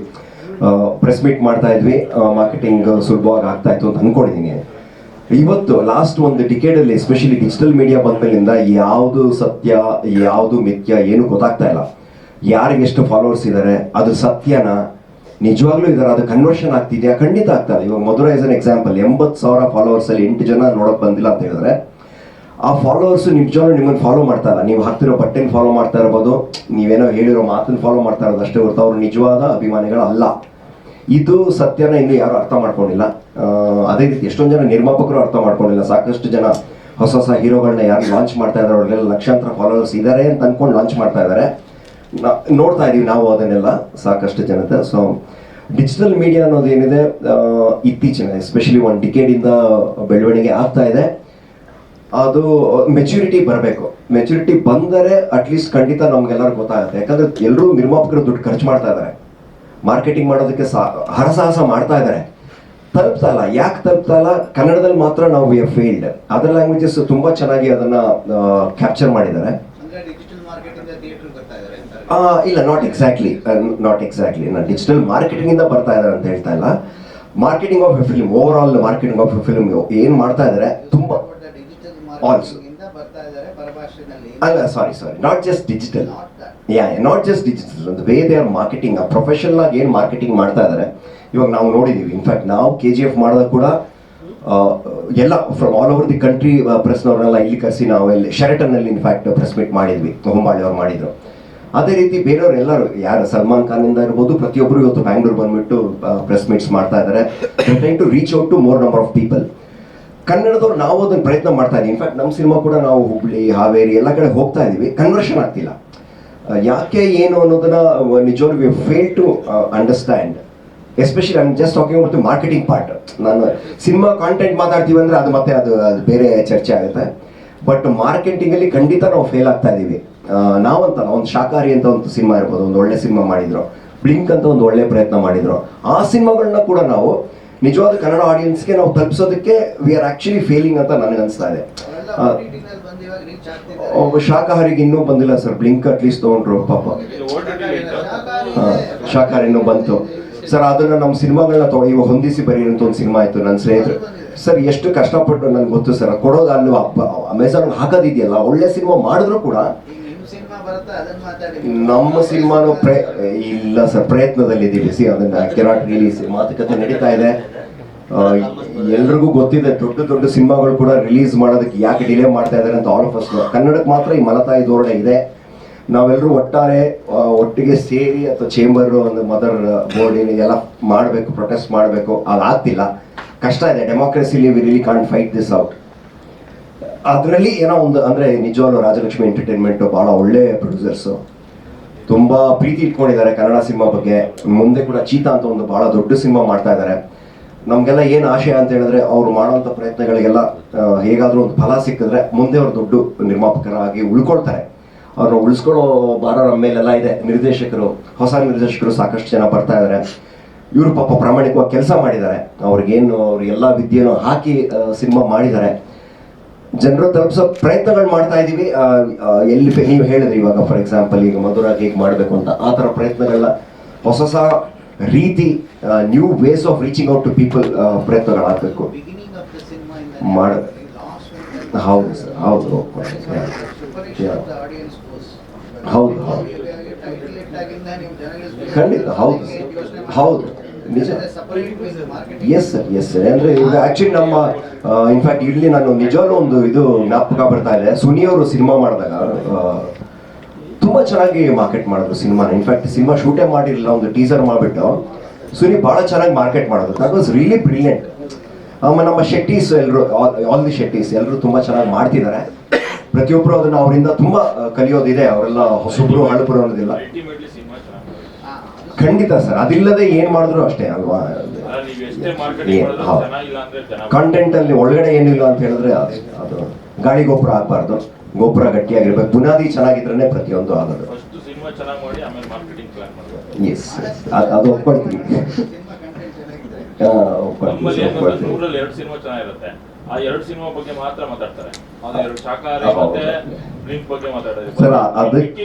ಪ್ರೆಸ್ ಮೀಟ್ ಮಾಡ್ತಾ ಇದ್ವಿ, ಮಾರ್ಕೆಟಿಂಗ್ ಸುಲಭವಾಗಿ ಆಗ್ತಾ ಇತ್ತು ಅಂತ ಅಂದ್ಕೊಂಡಿದ್ದೀನಿ. ಇವತ್ತು ಲಾಸ್ಟ್ ಒಂದು ಡಿಕೇಡಲ್ಲಿ ಎಸ್ಪೆಷಲಿ ಡಿಜಿಟಲ್ ಮೀಡಿಯಾ ಬಂದ್ಮೇಲಿಂದ ಯಾವುದು ಸತ್ಯ ಯಾವುದು ಮಿಥ್ಯ ಏನು ಗೊತ್ತಾಗ್ತಾ ಇಲ್ಲ. ಯಾರಿಗೆ ಎಷ್ಟು ಫಾಲೋವರ್ಸ್ ಇದ್ದಾರೆ, ಅದು ಸತ್ಯನಾ, ನಿಜವಾಗ್ಲೂ ಇದ್ದಾರೆ, ಅದು ಕನ್ವರ್ಷನ್ ಆಗ್ತಿದೆಯಾ? ಖಂಡಿತ ಆಗ್ತಾರೆ. ಇವಾಗ ಮಧುರ ಇಸ್ ಅನ್ ಎಕ್ಸಾಂಪಲ್. 80,000 ಫಾಲೋವರ್ಸಲ್ಲಿ 8 ಜನ ನೋಡೋಕೆ ಬಂದಿಲ್ಲ ಅಂತ ಹೇಳಿದ್ರೆ, ಆ ಫಾಲೋವರ್ಸ್ ನಿಜವಾಗ್ಲೂ ನಿಮ್ಮನ್ನು ಫಾಲೋ ಮಾಡ್ತಾ ಇಲ್ಲ. ನೀವು ಹಾಕ್ತಿರೋ ಬಟ್ಟೆನ ಫಾಲೋ ಮಾಡ್ತಾ ಇರ್ಬೋದು, ನೀವೇನೋ ಹೇಳಿರೋ ಮಾತನ್ನು ಫಾಲೋ ಮಾಡ್ತಾ ಇರೋದು ಅಷ್ಟೇ ಹೊರತು ಅವ್ರು ನಿಜವಾದ ಅಭಿಮಾನಿಗಳಲ್ಲ. ಇದು ಸತ್ಯನ ಇನ್ನು ಯಾರು ಅರ್ಥ ಮಾಡ್ಕೊಂಡಿಲ್ಲ. ಅದೇ ರೀತಿ ಎಷ್ಟೊಂದು ಜನ ನಿರ್ಮಾಪಕರು ಅರ್ಥ ಮಾಡ್ಕೊಂಡಿಲ್ಲ. ಸಾಕಷ್ಟು ಜನ ಹೊಸ ಹೊಸ ಹೀರೋಗಳನ್ನ ಯಾರು ಲಾಂಚ್ ಮಾಡ್ತಾ ಇದ್ದಾರೆ, ಅವ್ರಿಗೆಲ್ಲ ಲಕ್ಷಾಂತರ ಫಾಲೋವರ್ಸ್ ಇದ್ದಾರೆ ಅಂತ ಅಂದ್ಕೊಂಡು ಲಾಂಚ್ ಮಾಡ್ತಾ ಇದ್ದಾರೆ. ನೋಡ್ತಾ ಇದೀವಿ ನಾವು ಅದನ್ನೆಲ್ಲ, ಸಾಕಷ್ಟು ಜನತೆ. ಸೊ ಡಿಜಿಟಲ್ ಮೀಡಿಯಾ ಅನ್ನೋದು ಏನಿದೆ, ಇತ್ತೀಚಿನ ಎಸ್ಪೆಷಲಿ 1 ಡಿಕೇಡಿಂದ ಬೆಳವಣಿಗೆ ಆಗ್ತಾ ಇದೆ. ಅದು ಮೆಚ್ಯೂರಿಟಿ ಬರಬೇಕು. ಮೆಚ್ಯೂರಿಟಿ ಬಂದರೆ ಅಟ್ಲೀಸ್ಟ್ ಖಂಡಿತ ನಮ್ಗೆಲ್ಲರಿಗೂ ಗೊತ್ತಾಗುತ್ತೆ. ಯಾಕಂದ್ರೆ ಎಲ್ಲರೂ ನಿರ್ಮಾಪಕರು ದುಡ್ಡು ಖರ್ಚು ಮಾಡ್ತಾ ಇದ್ದಾರೆ, ಮಾರ್ಕೆಟಿಂಗ್ ಮಾಡೋದಕ್ಕೆ ಹರಸಾಹಸ ಮಾಡ್ತಾ ಇದ್ದಾರೆ, ತಲುಪ್ತಾ ಇಲ್ಲ. ಯಾಕೆ ತಲುಪ್ತಾ ಇಲ್ಲ? ಕನ್ನಡದಲ್ಲಿ ಮಾತ್ರ ನಾವು we are failed. Other languages ತುಂಬಾ ಚೆನ್ನಾಗಿ ಅದನ್ನ ಕ್ಯಾಪ್ಚರ್ ಮಾಡಿದ್ದಾರೆ. ಡಿಜಿಟಲ್ ಮಾರ್ಕೆಟಿಂಗ್ ಥಿಯೇಟರ್ ಬರ್ತಾ ಇದ್ದಾರೆ. ಇಲ್ಲ, ನಾಟ್ ಎಕ್ಸಾಕ್ಟ್ಲಿ. ನಾನು ಡಿಜಿಟಲ್ ಮಾರ್ಕೆಟಿಂಗ್ ಇಂದ ಬರ್ತಾ ಇದ್ದಾರೆ ಅಂತ ಹೇಳ್ತಾ ಇಲ್ಲ. Marketing of A film, over all marketing of A film ಏನ್ ಮಾಡ್ತಾ ಇದ್ದಾರೆ ತುಂಬಾ. ಡಿಜಿಟಲ್ ಮಾರ್ಕೆಟಿಂಗ್ ಇಂದ ಬರ್ತಾ ಇದ್ದಾರೆ ಪರಭಾಷೆಯಲ್ಲಿ. ಅಲ್ಲ, sorry, not just digital. Not just digital, the way they are marketing, professional ಆಗಿ ಏನು ಮಾರ್ಕೆಟಿಂಗ್ ಮಾಡ್ತಾ ಇದ್ದಾರೆ. ಇವಾಗ ನಾವು ನೋಡಿದೀವಿ, ಇನ್ಫ್ಯಾಕ್ಟ್ ನಾವು KGF ಮಾಡಿದಾಗ ಕೂಡ ಎಲ್ಲ from all over the country ಪ್ರೆಸ್ನವ್ರನ್ನೆಲ್ಲ ಇಲ್ಲಿ ಕರೆಸಿ ನಾವು ಇಲ್ಲಿ ಶೆರಟನ್ನಲ್ಲಿ ಇನ್ಫ್ಯಾಕ್ಟ್ ಪ್ರೆಸ್ ಮೀಟ್ ಮಾಡಿದ್ವಿ, ಹೊಂಬಾಳಿ ಅವ್ರು ಮಾಡಿದ್ರು. ಅದೇ ರೀತಿ ಬೇರೆಯವ್ರು ಎಲ್ಲರೂ, ಯಾರು ಸಲ್ಮಾನ್ ಖಾನ್ ಇಂದ ಇರ್ಬೋದು, ಪ್ರತಿಯೊಬ್ಬರು ಇವತ್ತು ಬ್ಯಾಂಗ್ಳೂರ್ ಬಂದ್ಬಿಟ್ಟು ಪ್ರೆಸ್ ಮೀಟ್ಸ್ ಮಾಡ್ತಾ ಇದ್ದಾರೆ. Trying to reach out to more number of people. ಕನ್ನಡದವ್ರು ನಾವು ಅದನ್ನು ಪ್ರಯತ್ನ ಮಾಡ್ತಾ ಇದೀವಿ. ಇನ್ಫ್ಯಾಕ್ಟ್ ನಮ್ಮ ಸಿನಿಮಾ ಕೂಡ ನಾವು ಹುಬ್ಳಿ, ಹಾವೇರಿ ಎಲ್ಲ ಕಡೆ ಹೋಗ್ತಾ ಇದೀವಿ, ಕನ್ವರ್ಷನ್ ಆಗ್ತಿಲ್ಲ. ಯಾಕೆ ಏನು ಅನ್ನೋದನ್ನ ನಿಜವಾಗ್ಲೂ we fail to understand. Especially I am just talking about the marketing part. ನಾನು ಸಿನಿಮಾ ಕಾಂಟೆಂಟ್ ಮಾತಾಡ್ತೀವಿ ಅಂದ್ರೆ ಅದು ಮತ್ತೆ ಅದು ಬೇರೆ ಚರ್ಚೆ ಆಗುತ್ತೆ. ಬಟ್ ಮಾರ್ಕೆಟಿಂಗಲ್ಲಿ ಖಂಡಿತ ನಾವು ಫೇಲ್ ಆಗ್ತಾ ಇದೀವಿ. ನಾವಂತಲ್ಲ, ಒಂದು ಶಾಕಾರಿ ಅಂತ ಒಂದು ಸಿನಿಮಾ ಇರ್ಬೋದು, ಒಂದು ಒಳ್ಳೆ ಸಿನಿಮಾ ಮಾಡಿದ್ರು, ಬ್ಲಿಂಕ್ ಅಂತ ಒಂದು ಒಳ್ಳೆ ಪ್ರಯತ್ನ ಮಾಡಿದ್ರು. ಆ ಸಿನಿಮಾಗಳನ್ನ ಕೂಡ ನಾವು ನಿಜವಾದ ಕನ್ನಡ ಆಡಿಯನ್ಸ್ಗೆ ನಾವು ತಲುಪಿಸೋದಕ್ಕೆ ವಿ ಆರ್ ಆಕ್ಚುಲಿ ಫೇಲಿಂಗ್ ಅಂತ ನನಗೆ ಅನಿಸ್ತಾ ಇದೆ. OTT ನಲ್ಲಿ ಬಂದಿವೆ, ಇವಾಗ ರೀಚ್ ಆಗ್ತಿದ್ದಾರೆ. ಶಾಕಾಹಾರಿಗೆ ಇನ್ನೂ ಬಂದಿಲ್ಲ ಸರ್. ಬ್ಲಿಂಕ್ ಅಟ್ಲೀಸ್ಟ್ ತೊಗೊಂಡ್ರು ಪಾಪ. ಶಾಕಾಹಾರಿ ಇನ್ನೂ ಬಂತು ಸರ್. ಅದನ್ನ ನಮ್ಮ ಸಿನಿಮಾಗಳನ್ನ ಇವಾಗ ಹೊಂದಿಸಿ ಬರೀ ಅಂತ ಒಂದು ಸಿನಿಮಾ ಆಯ್ತು ನನ್ನ ಸ್ನೇಹಿತರು ಸರ್. ಎಷ್ಟು ಕಷ್ಟಪಟ್ಟು ನನ್ಗೆ ಗೊತ್ತು ಸರ್. ಕೊಡೋದು ಅಲ್ಲಿ ಅಮೆಝಾನ್ ಹಾಕೋದಿದೆಯಲ್ಲ, ಒಳ್ಳೆ ಸಿನಿಮಾ ಮಾಡಿದ್ರು ಕೂಡ ನಮ್ಮ ಸಿನಿಮಾನು ಇಲ್ಲ ಸರ್, ಪ್ರಯತ್ನದಲ್ಲಿದ್ದೀವಿ. ಅದನ್ನ ಕೆನಾಟ್ ರಿಲೀಸ್ ಮಾತುಕತೆ ನಡೀತಾ ಇದೆ. ಎಲ್ರಿಗೂ ಗೊತ್ತಿದೆ ದೊಡ್ಡ ದೊಡ್ಡ ಸಿನಿಮಾಗಳು ಕೂಡ ರಿಲೀಸ್ ಮಾಡೋದಕ್ಕೆ ಯಾಕೆ ಡಿಲೇ ಮಾಡ್ತಾ ಇದ್ದಾರೆ ಅಂತ. ಆಲ್ ಆಫ್ ಅಸ್ ಕನ್ನಡಕ್ಕೆ ಮಾತ್ರ ಈ ಮಲತಾಯಿ ಧೋರಣೆ ಇದೆ. ನಾವೆಲ್ಲರೂ ಒಟ್ಟಿಗೆ ಸೇರಿ ಅಥವಾ ಚೇಂಬರ್ ಒಂದು ಮದರ್ ಬೋರ್ಡ್ ಎಲ್ಲ ಮಾಡಬೇಕು, ಪ್ರೊಟೆಸ್ಟ್ ಮಾಡಬೇಕು. ಅದಾಗ್ತಿಲ್ಲ, ಕಷ್ಟ ಇದೆ. ಡೆಮೋಕ್ರಸಿಲಿ we really can't fight this out. ಅದರಲ್ಲಿ ಏನೋ ಒಂದು ಅಂದರೆ ನಿಜವಾಗ್ಲೂ ರಾಜಲಕ್ಷ್ಮಿ ಎಂಟರ್ಟೈನ್ಮೆಂಟ್ ಭಾಳ ಒಳ್ಳೆ ಪ್ರೊಡ್ಯೂಸರ್ಸು, ತುಂಬ ಪ್ರೀತಿ ಇಟ್ಕೊಂಡಿದ್ದಾರೆ ಕನ್ನಡ ಸಿನಿಮಾ ಬಗ್ಗೆ. ಮುಂದೆ ಕೂಡ ಚೀತಾ ಅಂತ ಒಂದು ಭಾಳ ದೊಡ್ಡ ಸಿನಿಮಾ ಮಾಡ್ತಾ ಇದ್ದಾರೆ. ನಮಗೆಲ್ಲ ಏನು ಆಶಯ ಅಂತ ಹೇಳಿದ್ರೆ ಅವ್ರು ಮಾಡೋಂಥ ಪ್ರಯತ್ನಗಳಿಗೆಲ್ಲ ಹೇಗಾದರೂ ಒಂದು ಫಲ ಸಿಕ್ಕಿದ್ರೆ ಮುಂದೆ ಅವ್ರು ದೊಡ್ಡ ನಿರ್ಮಾಪಕರಾಗಿ ಉಳ್ಕೊಳ್ತಾರೆ. ಅವ್ರನ್ನ ಉಳಿಸ್ಕೊಳ್ಳೋ ಭಾರ ನಮ್ಮ ಮೇಲೆಲ್ಲ ಇದೆ. ಹೊಸ ನಿರ್ದೇಶಕರು ಸಾಕಷ್ಟು ಜನ ಬರ್ತಾ ಇದ್ದಾರೆ. ಇವರು ಪಾಪ ಪ್ರಾಮಾಣಿಕವಾಗಿ ಕೆಲಸ ಮಾಡಿದ್ದಾರೆ. ಅವ್ರಿಗೇನು ಅವ್ರು ಎಲ್ಲ ವಿದ್ಯೆನೂ ಹಾಕಿ ಸಿನಿಮಾ ಮಾಡಿದ್ದಾರೆ. ಜನರು ತಲುಪಿಸೋ ಪ್ರಯತ್ನಗಳು ಮಾಡ್ತಾ ಇದ್ದೀವಿ. ಎಲ್ಲಿ ನೀವು ಹೇಳಿದ್ರಿ ಇವಾಗ ಫಾರ್ ಎಕ್ಸಾಂಪಲ್ ಈಗ ಮಧುರಾಗಿ ಹೇಗೆ ಮಾಡಬೇಕು ಅಂತ, ಆ ಥರ ಪ್ರಯತ್ನಗಳನ್ನ ಹೊಸ ರೀತಿ new ways of reaching out to people ಪ್ರಯತ್ನಗಳಾಗಬೇಕು ಮಾಡ. ಹೌದು ಸರ್, ಹೌದು ಹೌದು ಖಂಡಿತ ಹೌದು ಹೌದು ನಿಜ. ಎಸ್ ಸರ್ ಅಂದರೆ ಈಗ ಆ್ಯಕ್ಚುಲಿ ನಮ್ಮ ಇನ್ಫ್ಯಾಕ್ಟ್ ಇಲ್ಲಿ ನಾನು ನಿಜವಾಗ್ಲೂ ಒಂದು ಇದು ಜ್ಞಾಪಕ ಬರ್ತಾ ಇದೆ. ಸುನಿಯವರು ಸಿನಿಮಾ ಮಾಡಿದಾಗ ತುಂಬ ಚೆನ್ನಾಗಿ ಮಾರ್ಕೆಟ್ ಮಾಡಿದ್ರು ಸಿನಿಮಾನ. ಇನ್ಫ್ಯಾಕ್ಟ್ ಸಿನಿಮಾ ಶೂಟೇ ಮಾಡಿರಲಿಲ್ಲ, ಒಂದು ಟೀಸರ್ ಮಾಡಿಬಿಟ್ಟು ಸುನಿ ಭಾಳ ಚೆನ್ನಾಗಿ ಮಾರ್ಕೆಟ್ ಮಾಡಿದ್ರು. That was really brilliant. ನಮ್ಮ ಶೆಟ್ಟೀಸ್ ಎಲ್ಲರೂ, ಆಲ್ ದಿ ಶೆಟ್ಟೀಸ್ ಎಲ್ಲರೂ ತುಂಬ ಚೆನ್ನಾಗಿ ಮಾಡ್ತಿದ್ದಾರೆ. ಪ್ರತಿಯೊಬ್ಬರು ಅದನ್ನು ಅವರಿಂದ ತುಂಬ ಕಲಿಯೋದಿದೆ. ಅವರೆಲ್ಲ ಹೊಸಬ್ರು ಹಳಬ್ರು ಅನ್ನೋದಿಲ್ಲ. ಖಂಡಿತ ಸರ್, ಅದಿಲ್ಲದೆ ಏನ್ ಮಾಡಿದ್ರು ಅಷ್ಟೇ ಅಲ್ವಾ. ಕಂಟೆಂಟ್ ಅಲ್ಲಿ ಒಳಗಡೆ ಏನಿಲ್ಲ ಅಂತ ಹೇಳಿದ್ರೆ ಅದು ಗಾಳಿ ಗೊಬ್ಬರ ಆಗ್ಬಾರ್ದು. ಗೊಬ್ಬರ ಗಟ್ಟಿಯಾಗಿರ್ಬೇಕು, ಬುನಾದಿ ಚೆನ್ನಾಗಿದ್ರೇನೆ ಪ್ರತಿಯೊಂದು ಆಗೋದು. ಎಸ್, ಅದು ಒಪ್ಕೊಳ್ತೀನಿ. ಸರ್ ಅದಕ್ಕೆ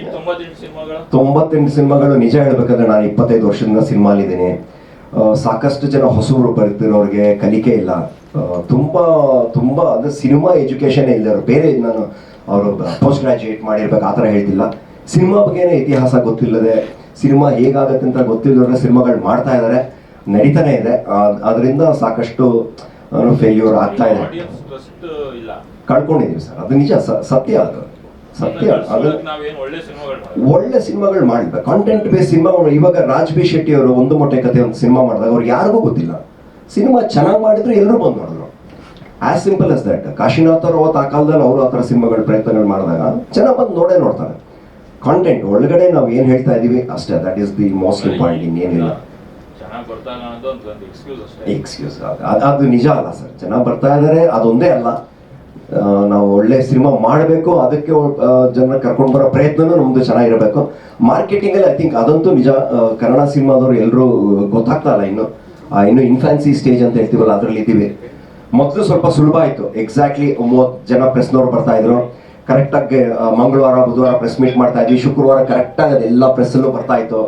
98 ಸಿನಿಮಾಗಳು. ನಿಜ ಹೇಳ್ಬೇಕಂದ್ರೆ ನಾನು 25 ವರ್ಷದಿಂದ ಸಿನಿಮಾಲಿದ್ದೀನಿ. ಸಾಕಷ್ಟು ಜನ ಹೊಸಬರು ಬರ್ತಿರೋರಿಗೆ ಕಲಿಕೆ ಇಲ್ಲ. ತುಂಬಾ ಅಂದ್ರೆ ಸಿನಿಮಾ ಎಜುಕೇಶನ್ ಇಲ್ಲದವರು, ಬೇರೆ ನಾನು ಅವರು ಪೋಸ್ಟ್ ಗ್ರಾಜುಯೇಟ್ ಮಾಡಿರ್ಬೇಕು ಆ ಥರ ಹೇಳ್ತಿಲ್ಲ. ಸಿನಿಮಾ ಬಗ್ಗೆನೇ ಇತಿಹಾಸ ಗೊತ್ತಿಲ್ಲದೆ, ಸಿನಿಮಾ ಹೇಗಾಗತ್ತೆ ಅಂತ ಗೊತ್ತಿಲ್ಲದ್ರೆ ಸಿನಿಮಾಗಳು ಮಾಡ್ತಾ ಇದ್ದಾರೆ, ನಡೀತಾನೆ ಇದೆ. ಅದರಿಂದ ಸಾಕಷ್ಟು ಫೇಲ್ಯೂರ್ ಆಗ್ತಾ ಇದೆ, ಕಳ್ಕೊಂಡಿದೀವಿ ಸರ್. ಅದು ನಿಜ, ಸತ್ಯ. ಅದು ಸತ್ಯ. ಅದು ಒಳ್ಳೆ ಸಿನಿಮಾಗಳು ಮಾಡ್ಬೇಕು, ಕಾಂಟೆಂಟ್ ಬೇಸ್ ಸಿನಿಮಾಗಳು. ಇವಾಗ ರಾಜ್ ಬಿ ಶೆಟ್ಟಿ ಅವರು ಒಂದು ಮೊಟ್ಟೆ ಕತೆ ಒಂದು ಸಿನಿಮಾ ಮಾಡಿದಾಗ ಅವ್ರಿಗೆ ಯಾರಿಗೂ ಗೊತ್ತಿಲ್ಲ. ಸಿನಿಮಾ ಚೆನ್ನಾಗಿ ಮಾಡಿದ್ರು ಎಲ್ಲರೂ ಬಂದು ನೋಡಿದ್ರು. As simple as that. Kashinath ಅವರು ಅವತ್ತು ಆ ಕಾಲದಲ್ಲಿ ಅವರು ಆ ಥರ ಸಿನಿಮಾಗಳು ಪ್ರಯತ್ನಗಳು ಮಾಡಿದಾಗ ಜನ ಬಂದು ನೋಡ್ತಾರೆ. ಕಾಂಟೆಂಟ್ ಒಳಗಡೆ ನಾವು ಏನು ಹೇಳ್ತಾ ಇದೀವಿ ಅಷ್ಟೇ. That is the most important. ಇನ್ನೇನಿಲ್ಲ. ಎಕ್ಸ್ಕ್ಯೂಸ್ ಅದು ನಿಜ ಅಲ್ಲ ಸರ್. ಜನ ಬರ್ತಾ ಇದ್ದಾರೆ, ಅದೊಂದೇ ಅಲ್ಲ. ನಾವು ಒಳ್ಳೆ ಸಿನಿಮಾ ಮಾಡಬೇಕು, ಅದಕ್ಕೆ ಜನ ಕರ್ಕೊಂಡು ಬರೋ ಪ್ರಯತ್ನನೂ ನಮ್ದು ಚೆನ್ನಾಗಿರಬೇಕು. ಮಾರ್ಕೆಟಿಂಗ್ ಅಲ್ಲಿ ಐ ಥಿಂಕ್ ಅದಂತೂ ನಿಜ. ಕನ್ನಡ ಸಿನಿಮಾದವರು ಎಲ್ಲರೂ ಗೊತ್ತಾಗ್ತಾ ಇಲ್ಲ ಇನ್ನು ಇನ್ಫ್ಯಾನ್ಸಿ ಸ್ಟೇಜ್ ಅಂತ ಹೇಳ್ತೀವಲ್ಲ, ಅದರಲ್ಲಿ ಇದ್ದೀವಿ. ಮೊದಲು ಸ್ವಲ್ಪ ಸುಲಭ ಆಯಿತು. ಎಕ್ಸಾಕ್ಟ್ಲಿ 30 ಜನ ಪ್ರೆಸ್ನವ್ರು ಬರ್ತಾ ಇದ್ರು. ಕರೆಕ್ಟಾಗಿ ಮಂಗಳವಾರ ಬುಧವಾರ ಪ್ರೆಸ್ ಮೀಟ್ ಮಾಡ್ತಾ ಇದ್ವಿ. ಶುಕ್ರವಾರ ಕರೆಕ್ಟಾಗಿ ಅದೆಲ್ಲ ಪ್ರೆಸ್ಸಲ್ಲೂ ಬರ್ತಾ ಇತ್ತು.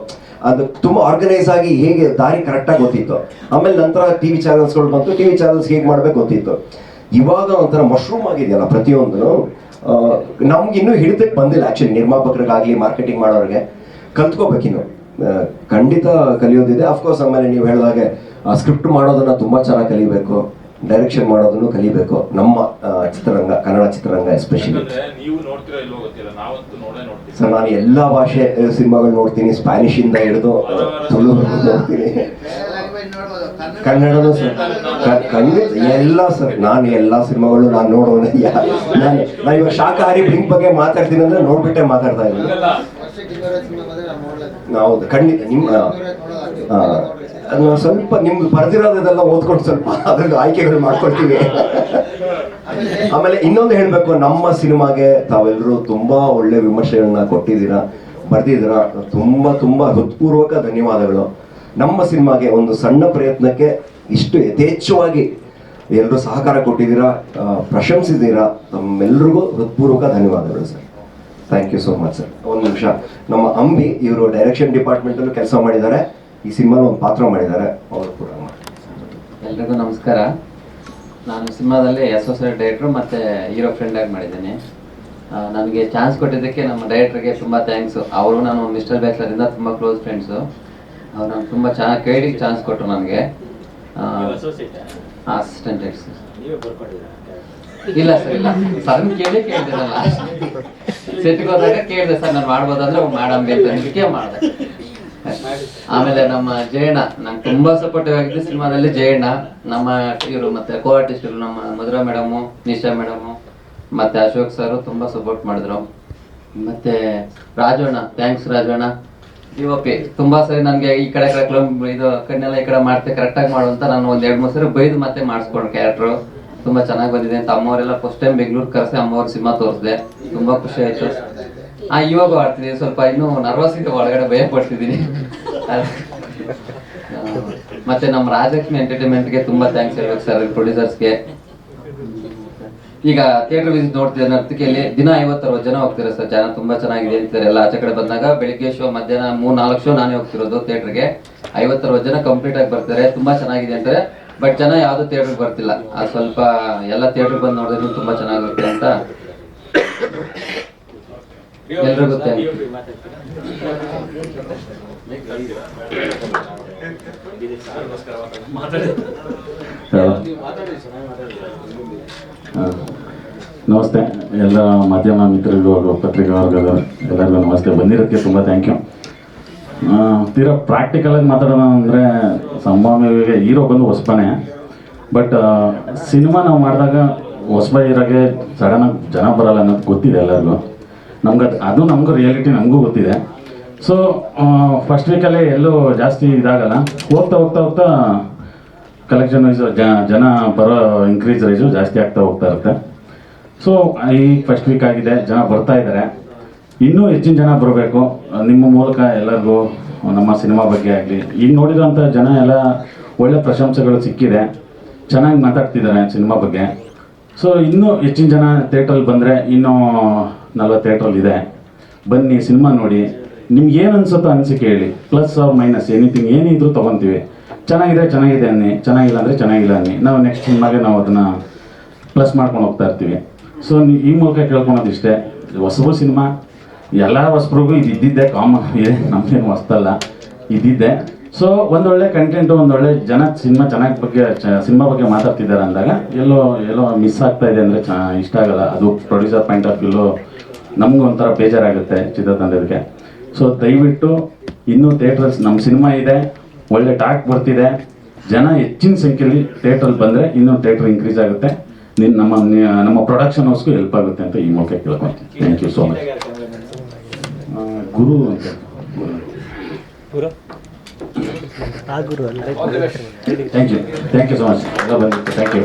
ಅದು ತುಂಬ ಆರ್ಗನೈಸ್ ಆಗಿ ಹೇಗೆ ದಾರಿ ಕರೆಕ್ಟಾಗಿ ಗೊತ್ತಿತ್ತು. ಆಮೇಲೆ ನಂತರ ಟಿವಿ ಚಾನಲ್ಸ್ಗಳು ಬಂತು. ಟಿವಿ ಚಾನಲ್ಸ್ ಹೇಗೆ ಮಾಡ್ಬೇಕು ಗೊತ್ತಿತ್ತು. ಇವಾಗ ಒಂಥರ ಮಶ್ರೂಮ್ ಆಗಿದೆಯಲ್ಲ ಪ್ರತಿಯೊಂದು. ನಮ್ಗೆ ಇನ್ನೂ ಹಿಡಿತಕ್ಕೆ ಬಂದಿಲ್ಲ ಆ್ಯಕ್ಚುಲಿ. ನಿರ್ಮಾಪಕರಿಗಾಗಲಿ ಮಾರ್ಕೆಟಿಂಗ್ ಮಾಡೋರಿಗೆ ಕಲ್ತ್ಕೋಬೇಕಿನ್ನು. ಖಂಡಿತ ಕಲಿಯೋದಿದೆ ಅಫ್ಕೋರ್ಸ್. ಆಮೇಲೆ ನೀವು ಹೇಳಿದಾಗೆ ಸ್ಕ್ರಿಪ್ಟ್ ಮಾಡೋದನ್ನ ತುಂಬ ಚೆನ್ನಾಗಿ ಕಲಿಬೇಕು, ಡೈರೆಕ್ಷನ್ ಮಾಡೋದನ್ನು ಕಲಿಬೇಕು. ನಮ್ಮ ಚಿತ್ರರಂಗ, ಕನ್ನಡ ಚಿತ್ರರಂಗ ಎಸ್ಪೆಷಲಿ. ಸರ್ ನಾನು ಎಲ್ಲ ಭಾಷೆ ಸಿನಿಮಾಗಳು ನೋಡ್ತೀನಿ. ಸ್ಪ್ಯಾನಿಷ್ ಇಂದ ಹಿಡಿದು ತುಳುವರೆಗೂ ನೋಡ್ತೀನಿ. ಕನ್ನಡನೂ ಸರ್, ಖಂಡಿತ ಎಲ್ಲ ಸರ್. ನಾನು ಎಲ್ಲ ಸಿನಿಮಾಗಳು ನಾನು ನೋಡೋಣ. ನಾನು ಇವಾಗ ಶಾಕಾಹಾರಿ ಬ್ಲಿಂಕ್ ಬಗ್ಗೆ ಮಾತಾಡ್ತೀನಿ ಅಂದ್ರೆ ನೋಡ್ಬಿಟ್ಟೆ ಮಾತಾಡ್ತಾ ಇದ್ದೀನಿ. ಹೌದು ಖಂಡಿತ. ಸ್ವಲ್ಪ ನಿಮ್ದು ಬರ್ದಿರೋದೆಲ್ಲ ಓದ್ಕೊಂಡು ಸ್ವಲ್ಪ ಅದ್ರಲ್ಲಿ ಆಯ್ಕೆಗಳು ಮಾಡ್ಕೊಳ್ತೀವಿ. ಆಮೇಲೆ ಇನ್ನೊಂದು ಹೇಳ್ಬೇಕು, ನಮ್ಮ ಸಿನಿಮಾಗೆ ತಾವೆಲ್ಲರೂ ತುಂಬಾ ಒಳ್ಳೆ ವಿಮರ್ಶೆಗಳನ್ನ ಕೊಟ್ಟಿದ್ದೀರಾ, ಬರ್ದಿದ್ದೀರಾ. ತುಂಬಾ ಹೃತ್ಪೂರ್ವಕ ಧನ್ಯವಾದಗಳು. ನಮ್ಮ ಸಿನಿಮಾಗೆ ಒಂದು ಸಣ್ಣ ಪ್ರಯತ್ನಕ್ಕೆ ಇಷ್ಟು ಯಥೇಚ್ಛವಾಗಿ ಎಲ್ಲರೂ ಸಹಕಾರ ಕೊಟ್ಟಿದ್ದೀರಾ, ಪ್ರಶಂಸಿದ್ದೀರಾ. ತಮ್ಮೆಲ್ಲರಿಗೂ ಹೃತ್ಪೂರ್ವಕ ಧನ್ಯವಾದಗಳು sir. Thank you so much sir. ಒಂದು ನಿಮಿಷ, ನಮ್ಮ ಅಂಬಿ ಇವರು ಡೈರೆಕ್ಷನ್ ಡಿಪಾರ್ಟ್ಮೆಂಟಲ್ಲೂ ಕೆಲಸ ಮಾಡಿದ್ದಾರೆ, ಈ ಸಿನಿಮಾನ ಒಂದು ಪಾತ್ರ ಮಾಡಿದ್ದಾರೆ, ಅವರು ಕೂಡ ಎಲ್ರಿಗೂ ನಮಸ್ಕಾರ. ನಾನು ಸಿನಿಮಾದಲ್ಲಿ ಅಸೋಸಿಯೇಟ್ ಡೈರೆಕ್ಟ್ರು ಮತ್ತು ಹೀರೋ ಫ್ರೆಂಡಾಗಿ ಮಾಡಿದ್ದೀನಿ. ನನಗೆ ಚಾನ್ಸ್ ಕೊಟ್ಟಿದ್ದಕ್ಕೆ ನಮ್ಮ ಡೈರೆಕ್ಟ್ರಿಗೆ ತುಂಬ ಥ್ಯಾಂಕ್ಸು. ಅವರು ನಾನು ಮಿಸ್ಟರ್ ಬ್ಯಾಚಲರಿಂದ ತುಂಬ ಕ್ಲೋಸ್ ಫ್ರೆಂಡ್ಸು. ಅವ್ರು ನಾನು ತುಂಬ ಚೆನ್ನಾಗಿ ಕೇಳಿ ಚಾನ್ಸ್ ಕೊಟ್ಟರು ನನಗೆ. Assistant director. ನೀವೇ ಬರ್ಕೊಂಡಿದ್ದೀರಾ? ಇಲ್ಲ ಸರ್, ಇಲ್ಲ ಸರ್, ಕೇಳಿದ್ದೀರಲ್ಲ, ಸೆಟ್ಗೆ ಹೋದಾಗ ಕೇಳಿದೆ ಸರ್ ನಾನು ಮಾಡ್ಬೋದಂದ್ರೆ ಮಾಡಂಬಿ ಅಂತ ಅದಕ್ಕೆ ಮಾಡಿದೆ. ಆಮೇಲೆ ನಮ್ಮ ಜಯಣ್ಣ ನಂಗೆ ತುಂಬಾ ಸಪೋರ್ಟಿವ್ ಆಗಿದ್ದು ಸಿನಿಮಾದಲ್ಲಿ. ಜಯಣ್ಣ ನಮ್ಮ ಇವರು ಮತ್ತೆ ಕೋ ಆರ್ಟಿಸ್ಟ್ಗಳು ನಮ್ಮ ಮಧುರಾ ಮೇಡಮು, ನಿಶಾ ಮೇಡಮು ಮತ್ತೆ ಅಶೋಕ್ ಸರ್ ತುಂಬಾ ಸಪೋರ್ಟ್ ಮಾಡಿದ್ರು. ಮತ್ತೆ ರಾಜಣ್ಣ, ಥ್ಯಾಂಕ್ಸ್ ರಾಜಣ್ಣ. ಯುವಪಿ ತುಂಬಾ ಸರಿ ನನಗೆ ಈ ಕಡೆ ಇದು ಕಣ್ಣೆಲ್ಲ ಈ ಕಡೆ ಮಾಡ್ತೆ ಕರೆಕ್ಟಾಗಿ ಮಾಡು ಅಂತ ನಾನು ಒಂದ್ 2-3 ಸರಿ ಬೈದು ಮತ್ತೆ ಮಾಡಿಸ್ಕೊಂಡು ಕ್ಯಾರೆಕ್ಟ್ರು ತುಂಬಾ ಚೆನ್ನಾಗಿ ಬಂದಿದೆ ಅಂತ ಅಮ್ಮವರೆಲ್ಲ ಫಸ್ಟ್ ಟೈಮ್ ಬೆಂಗಳೂರು ಕರೆಸಿ ಅಮ್ಮವ್ರ ಸಿನಿಮಾ ತೋರಿಸಿದೆ. ತುಂಬಾ ಖುಷಿ ಆಯ್ತು. ಇವಾಗ ಆಡ್ತಿದ್ದೀನಿ, ಸ್ವಲ್ಪ ಇನ್ನೂ ನರ್ವಸ್ ಇದೆ, ಒಳಗಡೆ ಭಯ ಪಡ್ತಿದ್ದೀನಿ. ಮತ್ತೆ ನಮ್ಮ ರಾಜಲಕ್ಷ್ಮಿ ಎಂಟರ್ಟೈನ್ಮೆಂಟ್ಗೆ ತುಂಬಾ ಥ್ಯಾಂಕ್ಸ್ ಹೇಳ್ಬೇಕು ಸರ್, ಪ್ರೊಡ್ಯೂಸರ್ಸ್ಗೆ. ಈಗ ಥಿಯೇಟರ್ ವಿಸಿಟ್ ನೋಡ್ತಿದ್ದಾರೆ, ನರ್ತಿಕೆಯಲ್ಲಿ ದಿನ 50-60 ಜನ ಹೋಗ್ತಾರೆ ಸರ್. ಜನ ತುಂಬಾ ಚೆನ್ನಾಗಿದೆ ಅಂತಾರೆ ಎಲ್ಲ. ಆಚೆ ಕಡೆ ಬಂದಾಗ ಬೆಳಿಗ್ಗೆ ಶೋ, ಮಧ್ಯಾಹ್ನ 3-4 ಶೋ ನಾನೇ ಹೋಗ್ತಿರೋದು ಥಿಯೇಟರ್ಗೆ. 50-60 ಜನ ಕಂಪ್ಲೀಟ್ ಆಗಿ ಬರ್ತಾರೆ, ತುಂಬಾ ಚೆನ್ನಾಗಿದೆ ಅಂತಾರೆ. ಬಟ್ ಜನ ಯಾವ್ದು ಥಿಯೇಟರ್ಗೆ ಬರ್ತಿಲ್ಲ. ಅದು ಸ್ವಲ್ಪ ಎಲ್ಲ ಥಿಯೇಟರ್ಗೆ ಬಂದು ನೋಡಿದ್ರು ತುಂಬಾ ಚೆನ್ನಾಗಿರುತ್ತೆ ಅಂತ ಎಲ್ರಿಗೂ ನಮಸ್ತೆ ಎಲ್ಲ ಮಾಧ್ಯಮ ಮಿತ್ರರಿಗೂ ಹಾಗೂ ಪತ್ರಿಕಾ ವರ್ಗದವರು ಎಲ್ಲರಿಗೂ ನಮಸ್ತೆ. ಬಂದಿರೋದಕ್ಕೆ ತುಂಬ ಥ್ಯಾಂಕ್ ಯು. ತೀರಾ ಪ್ರಾಕ್ಟಿಕಲಾಗಿ ಮಾತಾಡೋಣ ಅಂದರೆ ಸಂಭಾವ್ಯಗೆ ಹೀರೋ ಬಂದು ಹೊಸಬನೇ. ಬಟ್ ಸಿನಿಮಾ ನಾವು ಮಾಡಿದಾಗ ಹೊಸಬ ಇರೋಕ್ಕೆ ಸಡನ್ನಾಗಿ ಜನ ಬರಲ್ಲ ಅನ್ನೋದು ಗೊತ್ತಿದೆ ಎಲ್ಲರಿಗೂ. ಅದು ನಮಗೂ ರಿಯಾಲಿಟಿ ನಮಗೂ ಗೊತ್ತಿದೆ. ಸೊ ಫಸ್ಟ್ ವೀಕಲ್ಲೇ ಎಲ್ಲೂ ಜಾಸ್ತಿ ಇದಾಗಲ್ಲ. ಹೋಗ್ತಾ ಹೋಗ್ತಾ ಹೋಗ್ತಾ ಕಲೆಕ್ಷನ್ ವೈಸು ಜನ ಬರೋ ಇನ್ಕ್ರೀಸ್ ರೈಸು ಜಾಸ್ತಿ ಆಗ್ತಾ ಹೋಗ್ತಾ ಇರುತ್ತೆ. ಸೊ ಈ ಫಸ್ಟ್ ವೀಕ್ ಆಗಿದೆ, ಜನ ಬರ್ತಾ ಇದ್ದಾರೆ. ಇನ್ನೂ ಹೆಚ್ಚಿನ ಜನ ಬರಬೇಕು. ನಿಮ್ಮ ಮೂಲಕ ಎಲ್ಲರಿಗೂ ನಮ್ಮ ಸಿನಿಮಾ ಬಗ್ಗೆ ಆಗಲಿ, ಈಗ ನೋಡಿರೋಂಥ ಜನ ಎಲ್ಲ ಒಳ್ಳೆ ಪ್ರಶಂಸೆಗಳು ಸಿಕ್ಕಿದೆ, ಚೆನ್ನಾಗಿ ಮಾತಾಡ್ತಿದ್ದಾರೆ ಸಿನಿಮಾ ಬಗ್ಗೆ. ಸೊ ಇನ್ನೂ ಹೆಚ್ಚಿನ ಜನ ಥಿಯೇಟ್ರಲ್ಲಿ ಬಂದರೆ, ಇನ್ನೂ 40 ಥಿಯೇಟ್ರಲ್ಲಿ ಇದೆ, ಬನ್ನಿ ಸಿನಿಮಾ ನೋಡಿ. ನಿಮ್ಗೆ ಏನು ಅನ್ಸುತ್ತೋ ಅನಿಸಿಕೆ ಹೇಳಿ, ಪ್ಲಸ್ ಆರ್ ಮೈನಸ್ ಎನಿಥಿಂಗ್ ಏನಿದ್ರು ತೊಗೊತೀವಿ. ಚೆನ್ನಾಗಿದೆ ಅನ್ನಿ, ಚೆನ್ನಾಗಿಲ್ಲ ಅಂದರೆ ಚೆನ್ನಾಗಿಲ್ಲ ಅನ್ನಿ. ನಾವು ನೆಕ್ಸ್ಟ್ ಸಿನಿಮಾಗೆ ನಾವು ಅದನ್ನು ಪ್ಲಸ್ ಮಾಡ್ಕೊಂಡು ಹೋಗ್ತಾ ಇರ್ತೀವಿ. ಸೊ ಈ ಮೂಲಕ ಕೇಳ್ಕೊಳೋದಿಷ್ಟೇ, ಹೊಸಬು ಸಿನಿಮಾ ಎಲ್ಲ ಹೊಸಬ್ರಿಗೂ ಇದು ಇದ್ದಿದ್ದೆ, ಕಾಮನ್ ಇದೆ, ನಮಗೇನು ಹೊಸ್ತಲ್ಲ, ಇದ್ದಿದ್ದೆ. ಸೊ ಒಂದೊಳ್ಳೆ ಕಂಟೆಂಟು, ಒಂದೊಳ್ಳೆ ಜನ ಸಿನಿಮಾ ಸಿನಿಮಾ ಬಗ್ಗೆ ಮಾತಾಡ್ತಿದ್ದಾರೆ ಅಂದಾಗ ಎಲ್ಲೋ ಮಿಸ್ ಆಗ್ತಾ ಇದೆ ಅಂದರೆ ಇಷ್ಟ ಆಗಲ್ಲ. ಅದು ಪ್ರೊಡ್ಯೂಸರ್ ಪಾಯಿಂಟ್ ಆಫ್ ವ್ಯೂಲು ನಮಗೂ ಒಂಥರ ಬೇಜಾರಾಗುತ್ತೆ ಚಿತ್ರತಂಡದಕ್ಕೆ. ಸೊ ದಯವಿಟ್ಟು ಇನ್ನೂ ಥಿಯೇಟರ್ಸ್ ನಮ್ಮ ಸಿನಿಮಾ ಇದೆ, ಒಳ್ಳೆ ಟಾಕ್ ಬರ್ತಿದೆ, ಜನ ಹೆಚ್ಚಿನ ಸಂಖ್ಯೆಯಲ್ಲಿ ಥಿಯೇಟ್ರಲ್ಲಿ ಬಂದರೆ ಇನ್ನೂ ಥಿಯೇಟರ್ ಇನ್ಕ್ರೀಸ್ ಆಗುತ್ತೆ. ನಮ್ಮ ಪ್ರೊಡಕ್ಷನ್ ಹೌಸ್ಗೂ ಹೆಲ್ಪ್ ಆಗುತ್ತೆ ಅಂತ ಈ ಮೂಲಕ ಕೇಳ್ಕೊಳ್ತೀನಿ. Thank you so much. ಗುರು ಅಂತ ಥ್ಯಾಂಕ್ ಯು ಸೊ ಮಚ್ ಎಲ್ಲ ಬಂದಿತ್ತು. Thank you.